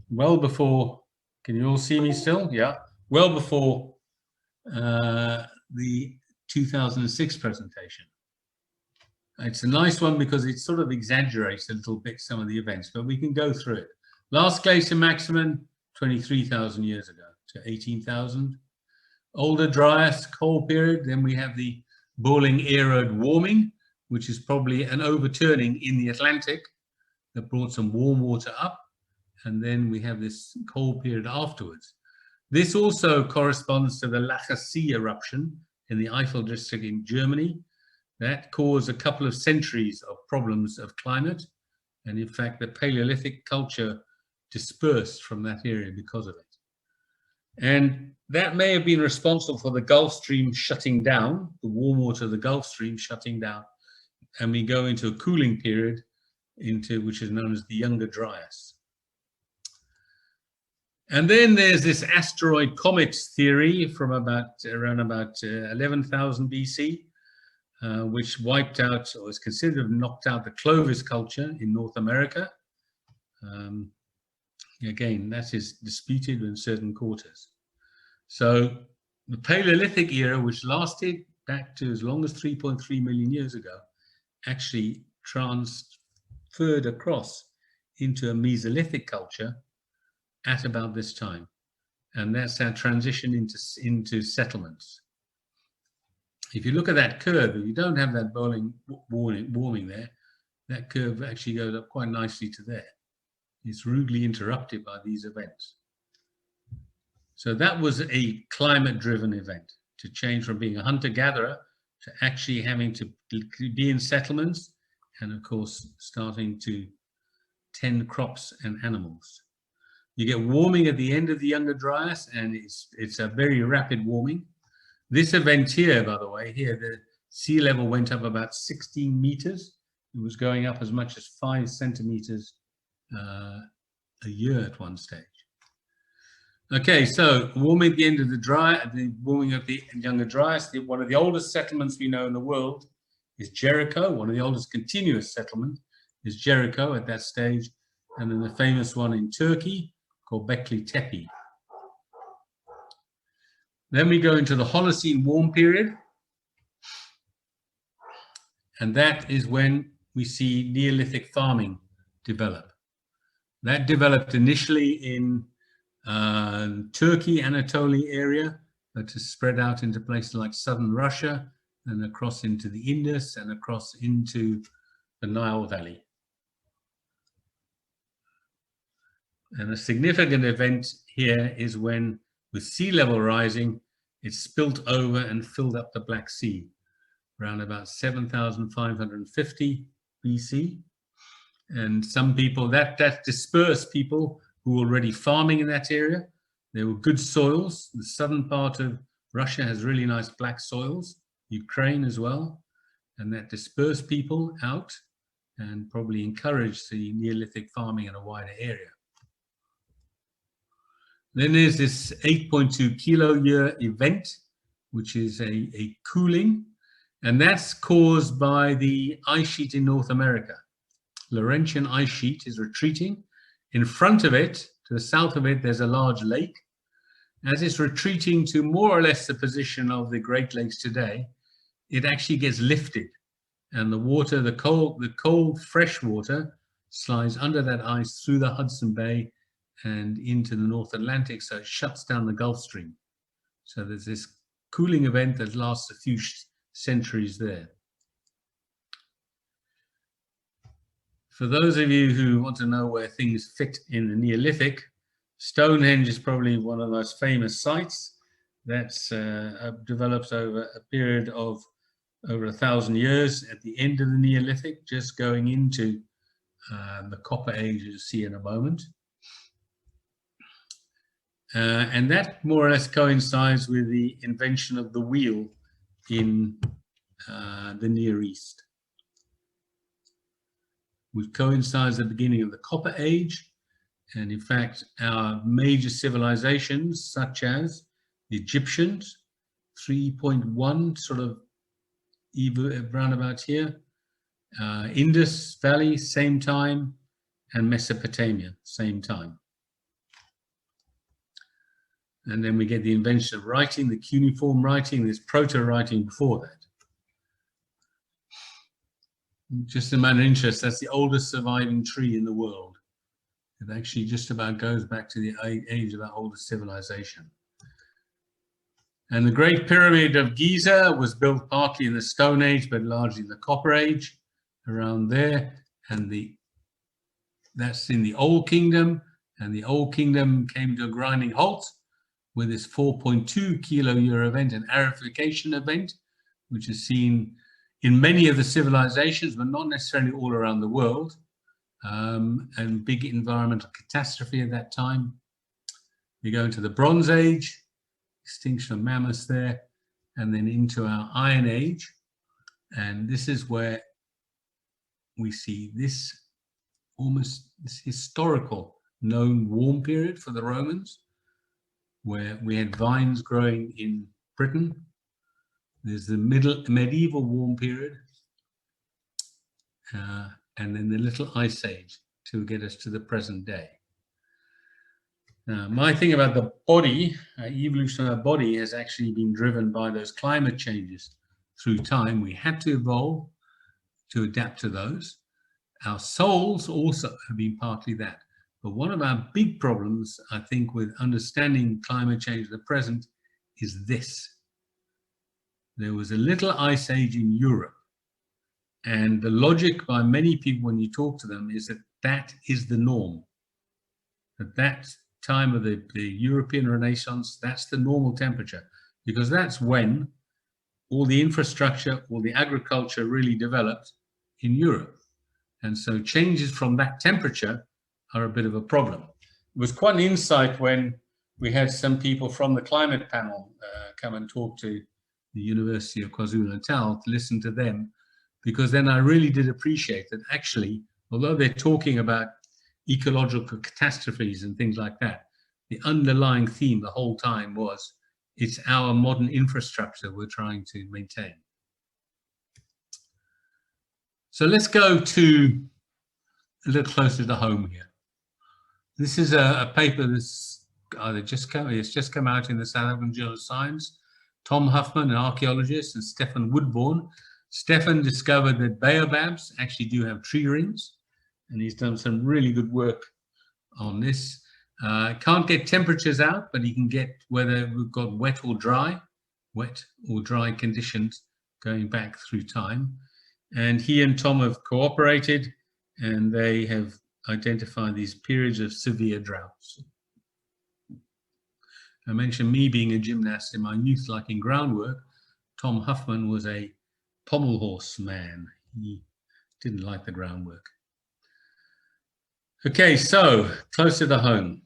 well before. Can you all see me still? Yeah, well before the 2006 presentation. It's a nice one because it sort of exaggerates a little bit some of the events, but we can go through it. Last glacier maximum, 23,000 years ago to 18,000. Older Dryas coal period, then we have the boiling era warming, which is probably an overturning in the Atlantic that brought some warm water up, and then we have this cold period afterwards. This also corresponds to the Lascaux eruption in the Eifel district in Germany. That caused a couple of centuries of problems of climate, and in fact the Paleolithic culture dispersed from that area because of it. And that may have been responsible for the Gulf Stream shutting down, the warm water of the Gulf Stream shutting down, and we go into a cooling period, which is known as the Younger Dryas. And then there's this asteroid comet theory from around 11,000 BC, which wiped out, or is considered to have knocked out, the Clovis culture in North America. Again, that is disputed in certain quarters. So the Paleolithic era, which lasted back to as long as 3.3 million years ago, actually transferred across into a Mesolithic culture at about this time. And that's our transition into settlements. If you look at that curve, if you don't have that warming there, that curve actually goes up quite nicely to there. It's rudely interrupted by these events. So that was a climate-driven event, to change from being a hunter-gatherer to actually having to be in settlements, and of course starting to tend crops and animals. You get warming at the end of the Younger Dryas, and it's a very rapid warming. This event here, by the way, here the sea level went up about 16 meters. It was going up as much as 5 centimeters a year at one stage. Okay, so warming at the end of the warming of the Younger Dryas. One of the oldest settlements we know in the world is Jericho. One of the oldest continuous settlements is Jericho at that stage, and then the famous one in Turkey called Bekli Tepe. Then we go into the Holocene warm period, and that is when we see Neolithic farming develop. That developed initially in Turkey, Anatolia area, but to spread out into places like southern Russia, and across into the Indus, and across into the Nile Valley. And a significant event here is when, with sea level rising, it spilt over and filled up the Black Sea around about 7,550 BC. And some people, that dispersed people who were already farming in that area. There were good soils. The southern part of Russia has really nice black soils, Ukraine as well. And that dispersed people out and probably encouraged the Neolithic farming in a wider area. Then there's this 8.2 kilo year event, which is a cooling, and that's caused by the ice sheet in North America. Laurentian ice sheet is retreating. In front of it, to the south of it, there's a large lake. As it's retreating to more or less the position of the Great Lakes today, it actually gets lifted, and the water, the cold fresh water slides under that ice through the Hudson Bay and into the North Atlantic, so it shuts down the Gulf Stream. So there's this cooling event that lasts a few centuries there. For those of you who want to know where things fit in the Neolithic, Stonehenge is probably one of the most famous sites. That's developed over a period of over 1,000 years at the end of the Neolithic, just going into the Copper Age, you'll see in a moment. And that more or less coincides with the invention of the wheel in the Near East, which coincides at the beginning of the Copper Age. And in fact, our major civilizations, such as the Egyptians, 3.1 sort of round about here, Indus Valley, same time, and Mesopotamia, same time. And then we get the invention of writing, the cuneiform writing, there's proto-writing before that. Just a matter of interest, that's the oldest surviving tree in the world. It actually just about goes back to the age of our oldest civilization. And the Great Pyramid of Giza was built partly in the Stone Age, but largely in the Copper Age, around there. And that's in the Old Kingdom. And the Old Kingdom came to a grinding halt with this 4.2 kilo year event, an arification event, which is seen in many of the civilizations, but not necessarily all around the world, and big environmental catastrophe at that time. We go into the Bronze Age, extinction of mammoths there, and then into our Iron Age. And this is where we see this almost this historical known warm period for the Romans, where we had vines growing in Britain. There's the medieval warm period, and then the Little Ice Age to get us to the present day. Now, my thing about the body, evolution of our body has actually been driven by those climate changes through time. We had to evolve to adapt to those. Our souls also have been partly that. But one of our big problems, I think, with understanding climate change at the present is this. There was a little ice age in Europe. And the logic by many people when you talk to them is that that is the norm. At that time of the European Renaissance, that's the normal temperature, because that's when all the infrastructure, all the agriculture really developed in Europe. And so changes from that temperature are a bit of a problem. It was quite an insight when we had some people from the climate panel come and talk to the University of KwaZulu-Natal to listen to them, because then I really did appreciate that actually, although they're talking about ecological catastrophes and things like that, the underlying theme the whole time was it's our modern infrastructure we're trying to maintain. So let's go to a little closer to home here. This is a paper that's it's just come out in the South African Journal of Science. Tom Huffman, an archaeologist, and Stefan Woodbourne. Stefan discovered that baobabs actually do have tree rings, and he's done some really good work on this. Can't get temperatures out, but he can get whether we've got wet or dry conditions going back through time. And he and Tom have cooperated, and they have identified these periods of severe droughts. I mentioned me being a gymnast in my youth, liking groundwork. Tom Huffman was a pommel horse man. He didn't like the groundwork. Okay, so closer to home.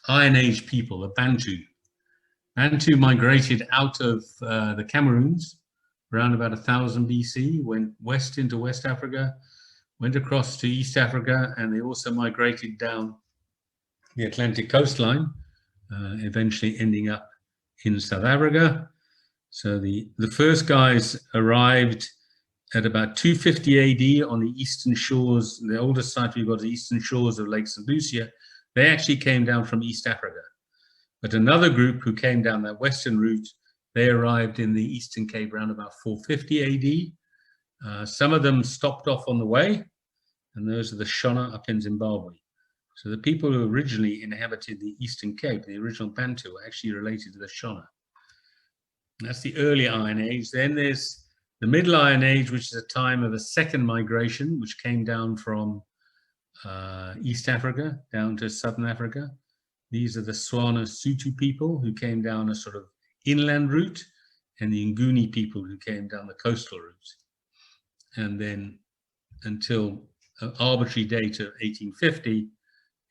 Iron Age people, the Bantu. Bantu migrated out of the Cameroons around about 1000 BC, went west into West Africa, went across to East Africa, and they also migrated down the Atlantic coastline, eventually ending up in South Africa. So the first guys arrived at about 250 AD on the eastern shores. The oldest site we've got is the eastern shores of Lake St. Lucia. They actually came down from East Africa. But another group who came down that western route, they arrived in the Eastern Cape around about 450 AD. Some of them stopped off on the way, and those are the Shona up in Zimbabwe. So the people who originally inhabited the Eastern Cape, the original Bantu, are actually related to the Shona. That's the early Iron Age. Then there's The Middle Iron Age, which is a time of the second migration, which came down from East Africa down to Southern Africa. These are the Swana-Sutu people who came down a sort of inland route, and the Nguni people who came down the coastal route. And then until an arbitrary date of 1850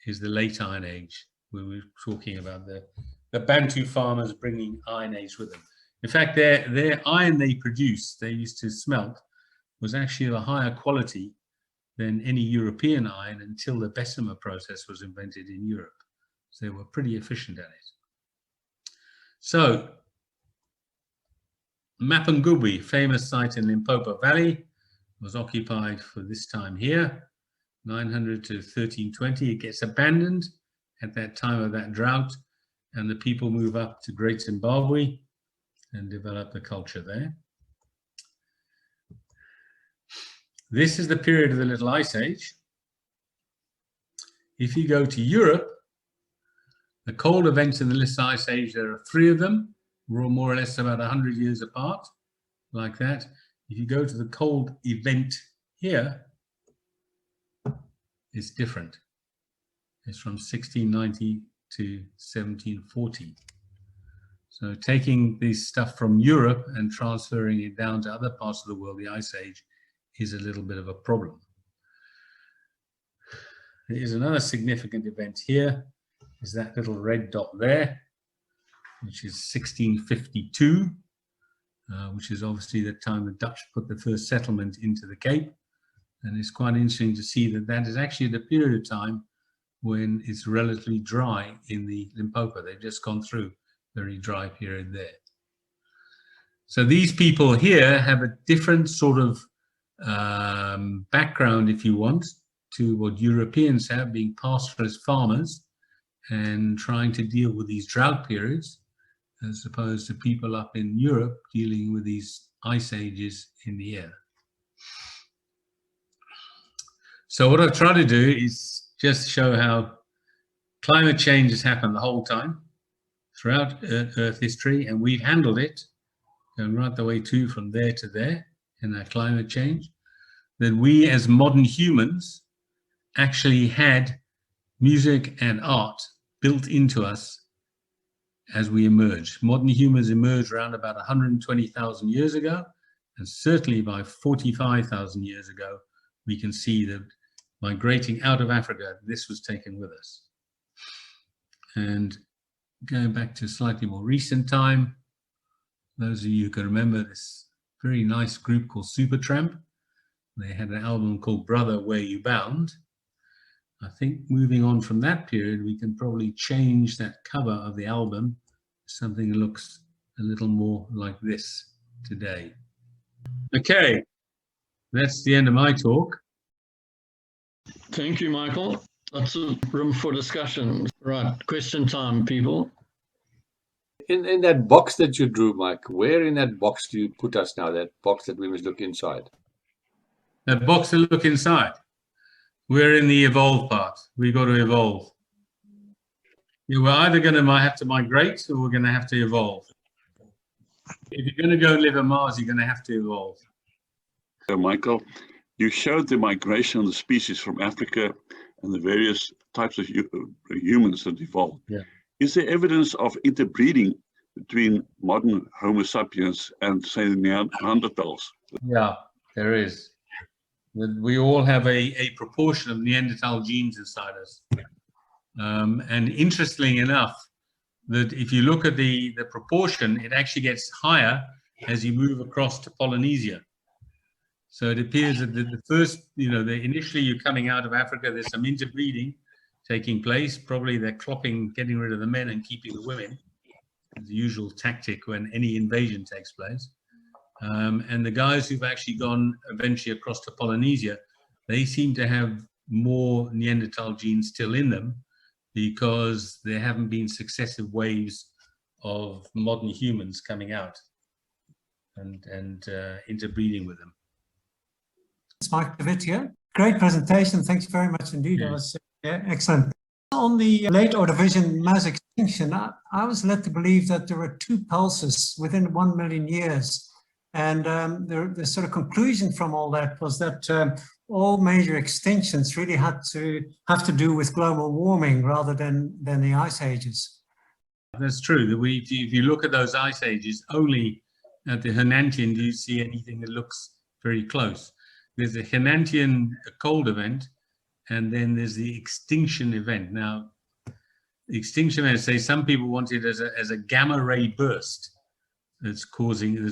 is the late Iron Age, where we're talking about the Bantu farmers bringing Iron Age with them. In fact, their iron they produced, they used to smelt, was actually of a higher quality than any European iron until the Bessemer process was invented in Europe. So they were pretty efficient at it. So, Mapungubwe, famous site in Limpopo Valley, was occupied for this time here, 900 to 1320. It gets abandoned at that time of that drought, and the people move up to Great Zimbabwe and develop the culture there. This is the period of the Little Ice Age. If you go to Europe, the cold events in the Little Ice Age, there are 3 of them. We're all more or less about 100 years apart, like that. If you go to the cold event here, it's different. It's from 1690 to 1740. So taking this stuff from Europe and transferring it down to other parts of the world, the Ice Age, is a little bit of a problem. There is another significant event here, is that little red dot there, which is 1652, which is obviously the time the Dutch put the first settlement into the Cape. And it's quite interesting to see that that is actually the period of time when it's relatively dry in the Limpopo. They've just gone through a very dry period there. So these people here have a different sort of background, if you want, to what Europeans have, being pastoralist farmers and trying to deal with these drought periods, as opposed to people up in Europe dealing with these ice ages in the air. So what I've tried to do is just show how climate change has happened the whole time throughout Earth history, and we've handled it going right the way to from there to there in our climate change. That we as modern humans actually had music and art built into us as we emerged. Modern humans emerged around about 120,000 years ago, and certainly by 45,000 years ago, we can see that migrating out of Africa, this was taken with us. And going back to slightly more recent time, those of you who can remember this very nice group called Supertramp, they had an album called Brother, Where You Bound. I think moving on from that period, we can probably change that cover of the album to something that looks a little more like this today. Okay, that's the end of my talk. Thank you, Michael. Lots of room for discussion. Right, question time, people. In that box that you drew, Mike, where in that box do you put us now, that box that we must look inside? That box to look inside. We're in the evolve part. We've got to evolve. We're either going to have to migrate or we're going to have to evolve. If you're going to go live on Mars, you're going to have to evolve. So, Michael, you showed the migration of the species from Africa and the various types of humans that evolved. Yeah. Is there evidence of interbreeding between modern Homo sapiens and, say, the Neanderthals? Yeah, there is. We all have a proportion of Neanderthal genes inside us. And interestingly enough, that if you look at the proportion, it actually gets higher as you move across to Polynesia. So it appears that the first, initially you're coming out of Africa, there's some interbreeding taking place. Probably they're clopping, getting rid of the men and keeping the women. It's the usual tactic when any invasion takes place. And the guys who've actually gone eventually across to Polynesia, they seem to have more Neanderthal genes still in them because there haven't been successive waves of modern humans coming out and interbreeding with them. It's Mike DeWitt here. Great presentation. Thanks very much indeed. Yeah. It was excellent. On the late Ordovician mass extinction, I was led to believe that there were 2 pulses within 1 million years And the sort of conclusion from all that was that all major extinctions really have to do with global warming rather than the ice ages. That's true. If you look at those ice ages, only at the Hernantian do you see anything that looks very close. There's a Hernantian cold event, and then there's the extinction event. Now, the extinction event, say some people want it as a gamma ray burst that's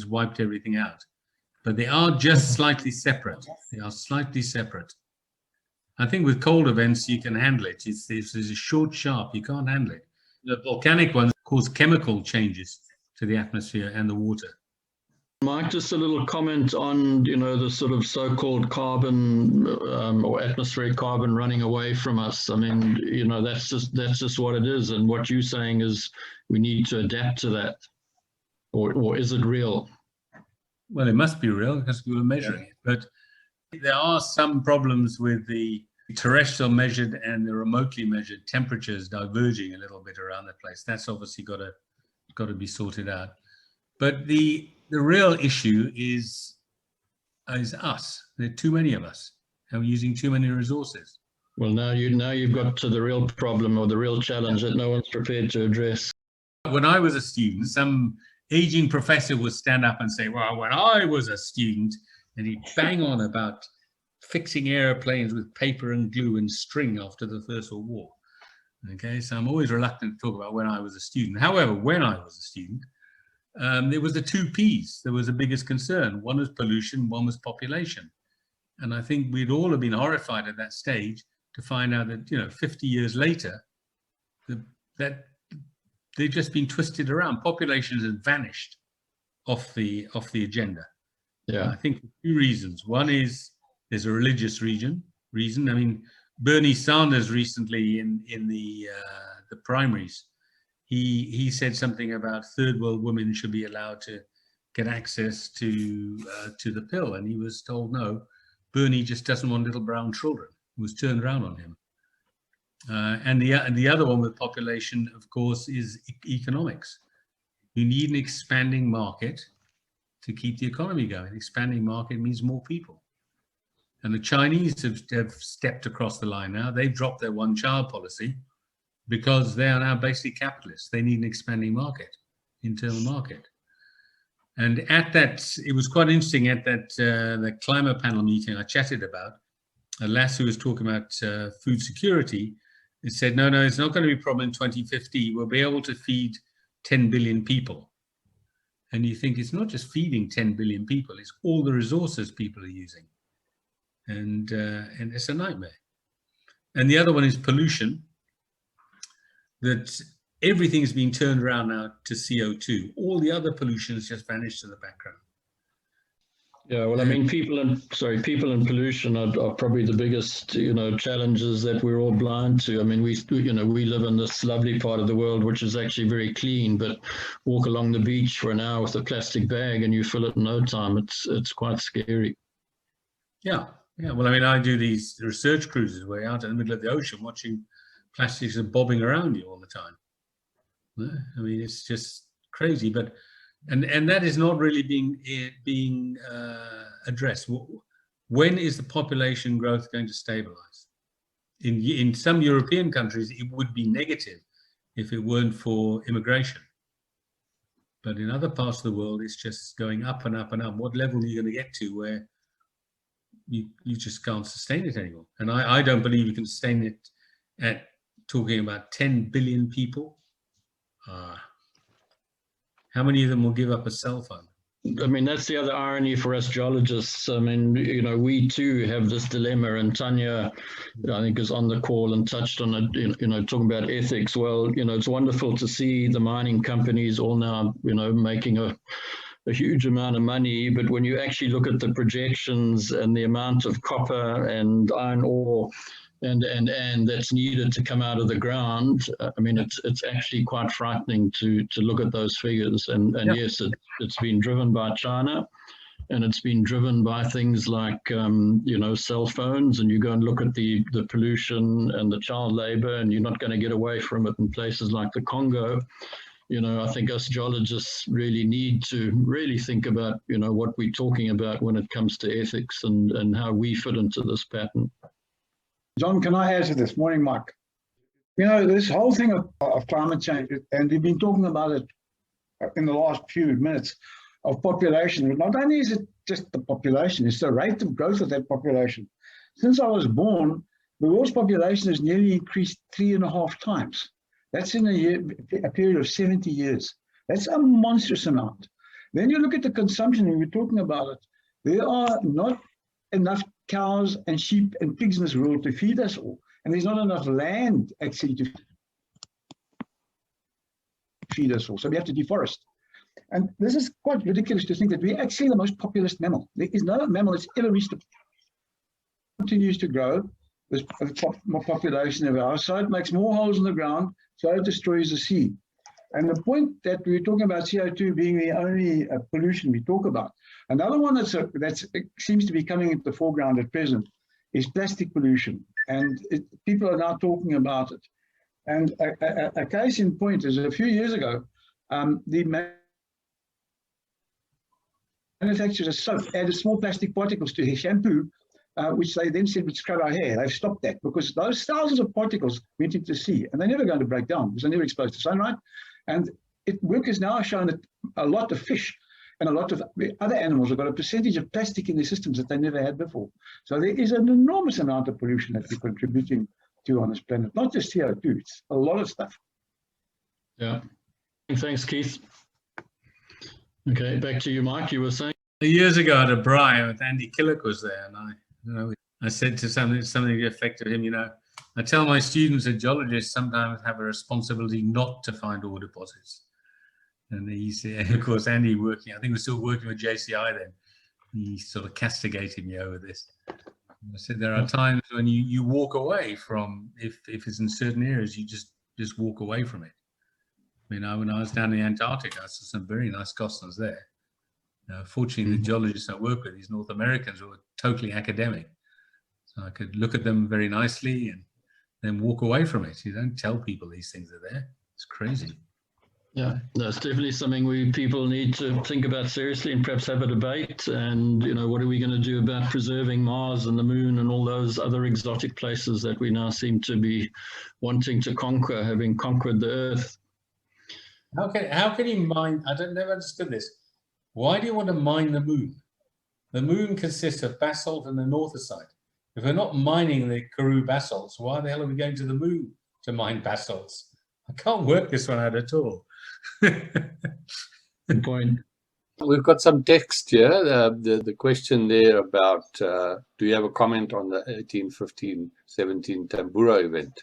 wiped everything out. But they are just slightly separate. They are slightly separate. I think with cold events, you can handle it. It's a short, sharp, you can't handle it. The volcanic ones cause chemical changes to the atmosphere and the water. Mike, just a little comment on, the sort of so-called carbon or atmospheric carbon running away from us. I mean, that's just what it is. And what you're saying is we need to adapt to that. Or is it real? Well, it must be real because we were measuring it. But there are some problems with the terrestrial measured and the remotely measured temperatures diverging a little bit around the place. That's obviously got to be sorted out. But the real issue is us. There are too many of us, and we're using too many resources. Well, now you've got to the real problem or the real challenge that no one's prepared to address. When I was a student, some aging professor would stand up and say, well, when I was a student, and he'd bang on about fixing airplanes with paper and glue and string after the First World War. Okay, so I'm always reluctant to talk about when I was a student. However, when I was a student, there was the two P's. There was the biggest concern. One was pollution, one was population. And I think we'd all have been horrified at that stage to find out that, 50 years later, that they've just been twisted around. Populations have vanished off the agenda. Yeah, I think for two reasons. One is there's a religious reason. I mean, Bernie Sanders recently in the primaries, he said something about third world women should be allowed to get access to the pill, and he was told no. Bernie just doesn't want little brown children. It was turned around on him. And the other one with population, of course, is economics. You need an expanding market to keep the economy going. Expanding market means more people. And the Chinese have stepped across the line now. They've dropped their one-child policy because they are now basically capitalists. They need an expanding market, internal market. And at that, it was quite interesting at that the climate panel meeting I chatted about, Lascaux was talking about food security. It said, no, it's not going to be a problem in 2050. We'll be able to feed 10 billion people. And you think it's not just feeding 10 billion people, it's all the resources people are using. And it's a nightmare. And the other one is pollution, that everything's been turned around now to CO2. All the other pollutions just vanished to the background. Yeah, well, I mean, people and pollution are probably the biggest, challenges that we're all blind to. I mean, we live in this lovely part of the world, which is actually very clean, but walk along the beach for an hour with a plastic bag and you fill it in no time. It's quite scary. Yeah. Well, I mean, I do these research cruises way out in the middle of the ocean, watching plastics are bobbing around you all the time. I mean, it's just crazy, but. And that is not really being addressed. When is the population growth going to stabilize? In some European countries, it would be negative if it weren't for immigration. But in other parts of the world, it's just going up and up and up. What level are you going to get to where you just can't sustain it anymore? And I don't believe you can sustain it at talking about 10 billion people. How many of them will give up a cell phone? I mean, that's the other irony for us geologists. I mean, we too have this dilemma, and Tanya, I think, is on the call and touched on it, talking about ethics. Well, it's wonderful to see the mining companies all now, making a huge amount of money. But when you actually look at the projections and the amount of copper and iron ore and that's needed to come out of the ground, I mean, it's actually quite frightening to look at those figures. And yeah. Yes, it's been driven by China, and it's been driven by things like, cell phones, and you go and look at the pollution and the child labor, and you're not going to get away from it in places like the Congo. I think us geologists really need to really think about, what we're talking about when it comes to ethics and how we fit into this pattern. John, can I add to this? Morning, Mike. This whole thing of climate change, and we've been talking about it in the last few minutes, of population. Not only is it just the population, it's the rate of growth of that population. Since I was born, the world's population has nearly increased 3.5 times. That's in a period of 70 years. That's a monstrous amount. Then you look at the consumption, and we're talking about it. There are not enough cows and sheep and pigs in this world to feed us all. And there's not enough land actually to feed us all. So we have to deforest. And this is quite ridiculous to think that we're actually the most populous mammal. There is no mammal that's ever reached continues to grow. This population of our side makes more holes in the ground, so it destroys the sea. And the point that we were talking about CO2 being the only pollution we talk about. Another one that seems to be coming into the foreground at present is plastic pollution. And people are now talking about it. And a case in point is a few years ago, the manufacturers of soap added small plastic particles to their shampoo, which they then said would scrub our hair. They've stopped that because those thousands of particles went into the sea, and they're never going to break down because they're never exposed to sunlight. And work has now shown that a lot of fish and a lot of other animals have got a percentage of plastic in their systems that they never had before. So there is an enormous amount of pollution that we're contributing to on this planet, not just CO2, it's a lot of stuff. Yeah. Thanks, Keith. Okay, back to you, Mike. You were saying? Years ago at a braai with Andy Killick was there, and I said to something to the effect of him, I tell my students that geologists sometimes have a responsibility not to find ore deposits. And he said, of course, Andy I think we're still working with JCI then. He sort of castigated me over this. I said, there are times when you walk away from, if it's in certain areas, you just walk away from it. When I was down in the Antarctic, I saw some very nice goslings there. Fortunately, the geologists I work with, these North Americans, were totally academic. So I could look at them very nicely and then walk away from it. You don't tell people these things are there. It's crazy. Yeah, that's definitely something people need to think about seriously and perhaps have a debate. And, what are we going to do about preserving Mars and the moon and all those other exotic places that we now seem to be wanting to conquer, having conquered the Earth? How can you mine? I don't never understood this. Why do you want to mine the moon? The moon consists of basalt on the north side. If we're not mining the Karoo basalts, why the hell are we going to the moon to mine basalts? I can't work this one out at all. Good point. We've got some text here. The question there about, do you have a comment on the 1815-17 Tambura event?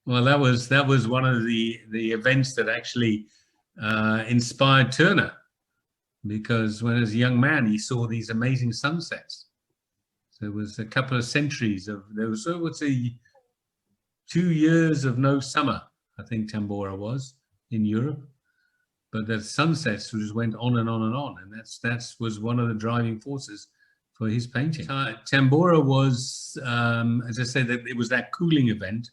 Well, that was one of the events that actually inspired Turner, because when as a young man, he saw these amazing sunsets. So it was a couple of centuries there was, I would say, 2 years of no summer, I think Tambora was, in Europe. But the sunsets just went on and on and on. And that was one of the driving forces for his painting. Tambora was, as I said, that it was that cooling event.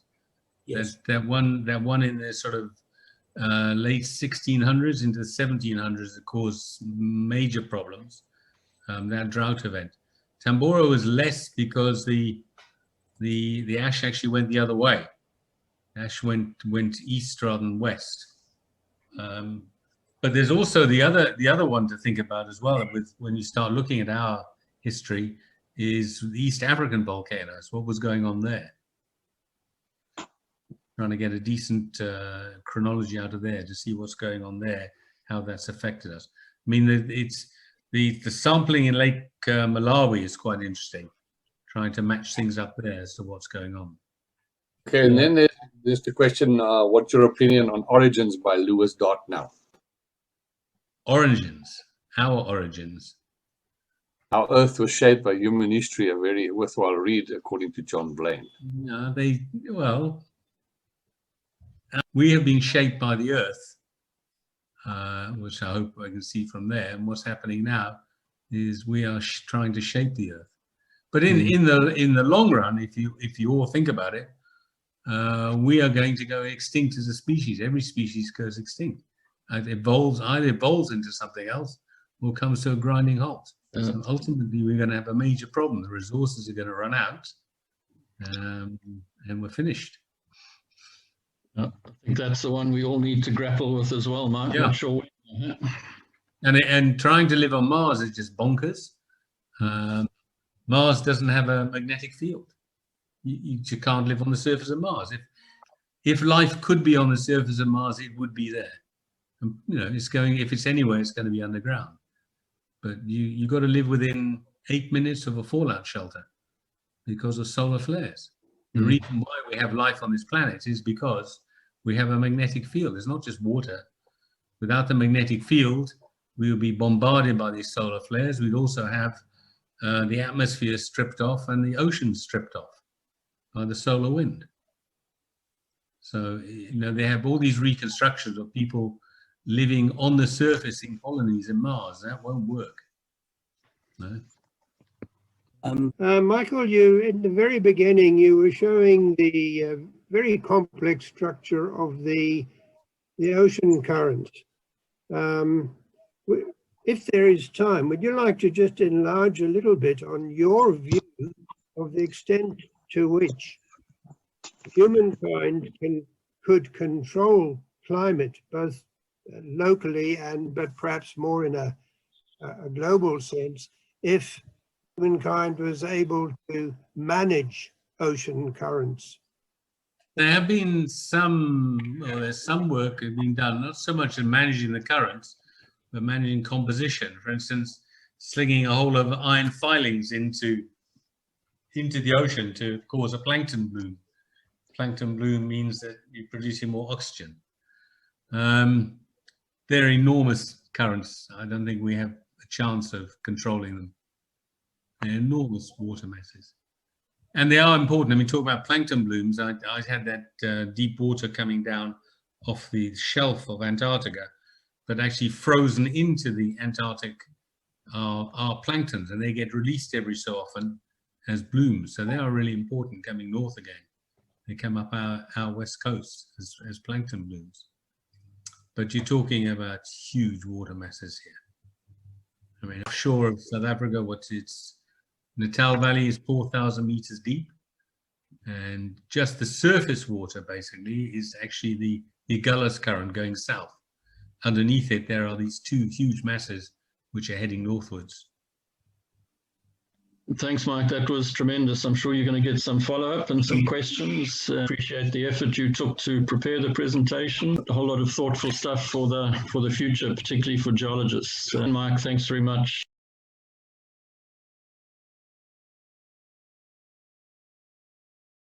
Yes. That one in the sort of late 1600s into the 1700s that caused major problems, that drought event. Tambora was less because the ash actually went the other way. Ash went east rather than west. But there's also the other one to think about as well. When you start looking at our history, is the East African volcanoes. What was going on there? Trying to get a decent chronology out of there to see what's going on there, how that's affected us. I mean, it's the sampling in Lake Malawi is quite interesting, trying to match things up there as to what's going on. Okay, and then there's the question, what's your opinion on Origins by Lewis Dartnell? Origins, our origins. How Earth was shaped by human history, a very worthwhile read, according to John Blaine. We have been shaped by the Earth, which I hope I can see from there. And what's happening now is we are trying to shape the Earth. But in the long run, if you all think about it, we are going to go extinct as a species. Every species goes extinct. It either evolves into something else or comes to a grinding halt. Ultimately, we're going to have a major problem. The resources are going to run out, and we're finished. I think that's the one we all need to grapple with as well, Mark. Yeah. Not sure. And trying to live on Mars is just bonkers. Mars doesn't have a magnetic field. You can't live on the surface of Mars. If life could be on the surface of Mars, it would be there. And, if it's anywhere, it's going to be underground. But you got to live within 8 minutes of a fallout shelter because of solar flares. The reason why we have life on this planet is because we have a magnetic field. It's not just water. Without the magnetic field, we will be bombarded by these solar flares. We'd also have the atmosphere stripped off and the ocean stripped off by the solar wind. So, they have all these reconstructions of people living on the surface in colonies in Mars. That won't work. No. Michael, in the very beginning, you were showing the very complex structure of the ocean currents. If there is time, would you like to just enlarge a little bit on your view of the extent to which humankind could control climate, both locally but perhaps more in a global sense, if humankind was able to manage ocean currents? There have been there's some work being done, not so much in managing the currents, but managing composition. For instance, slinging a whole lot of iron filings into the ocean to cause a plankton bloom. Plankton bloom means that you're producing more oxygen. They're enormous currents. I don't think we have a chance of controlling them. They're enormous water masses. And they are important. I mean, talk about plankton blooms. I had that deep water coming down off the shelf of Antarctica, but actually frozen into the Antarctic are planktons, and they get released every so often as blooms. So they are really important coming north again. They come up our west coast as plankton blooms. But you're talking about huge water masses here. I mean, offshore of South Africa, Natal Valley is 4,000 meters deep, and just the surface water basically is actually the Agulhas current going south. Underneath it, there are these two huge masses which are heading northwards. Thanks, Mike. That was tremendous. I'm sure you're going to get some follow-up and some questions. Appreciate the effort you took to prepare the presentation. A whole lot of thoughtful stuff for the future, particularly for geologists. And Mike, thanks very much.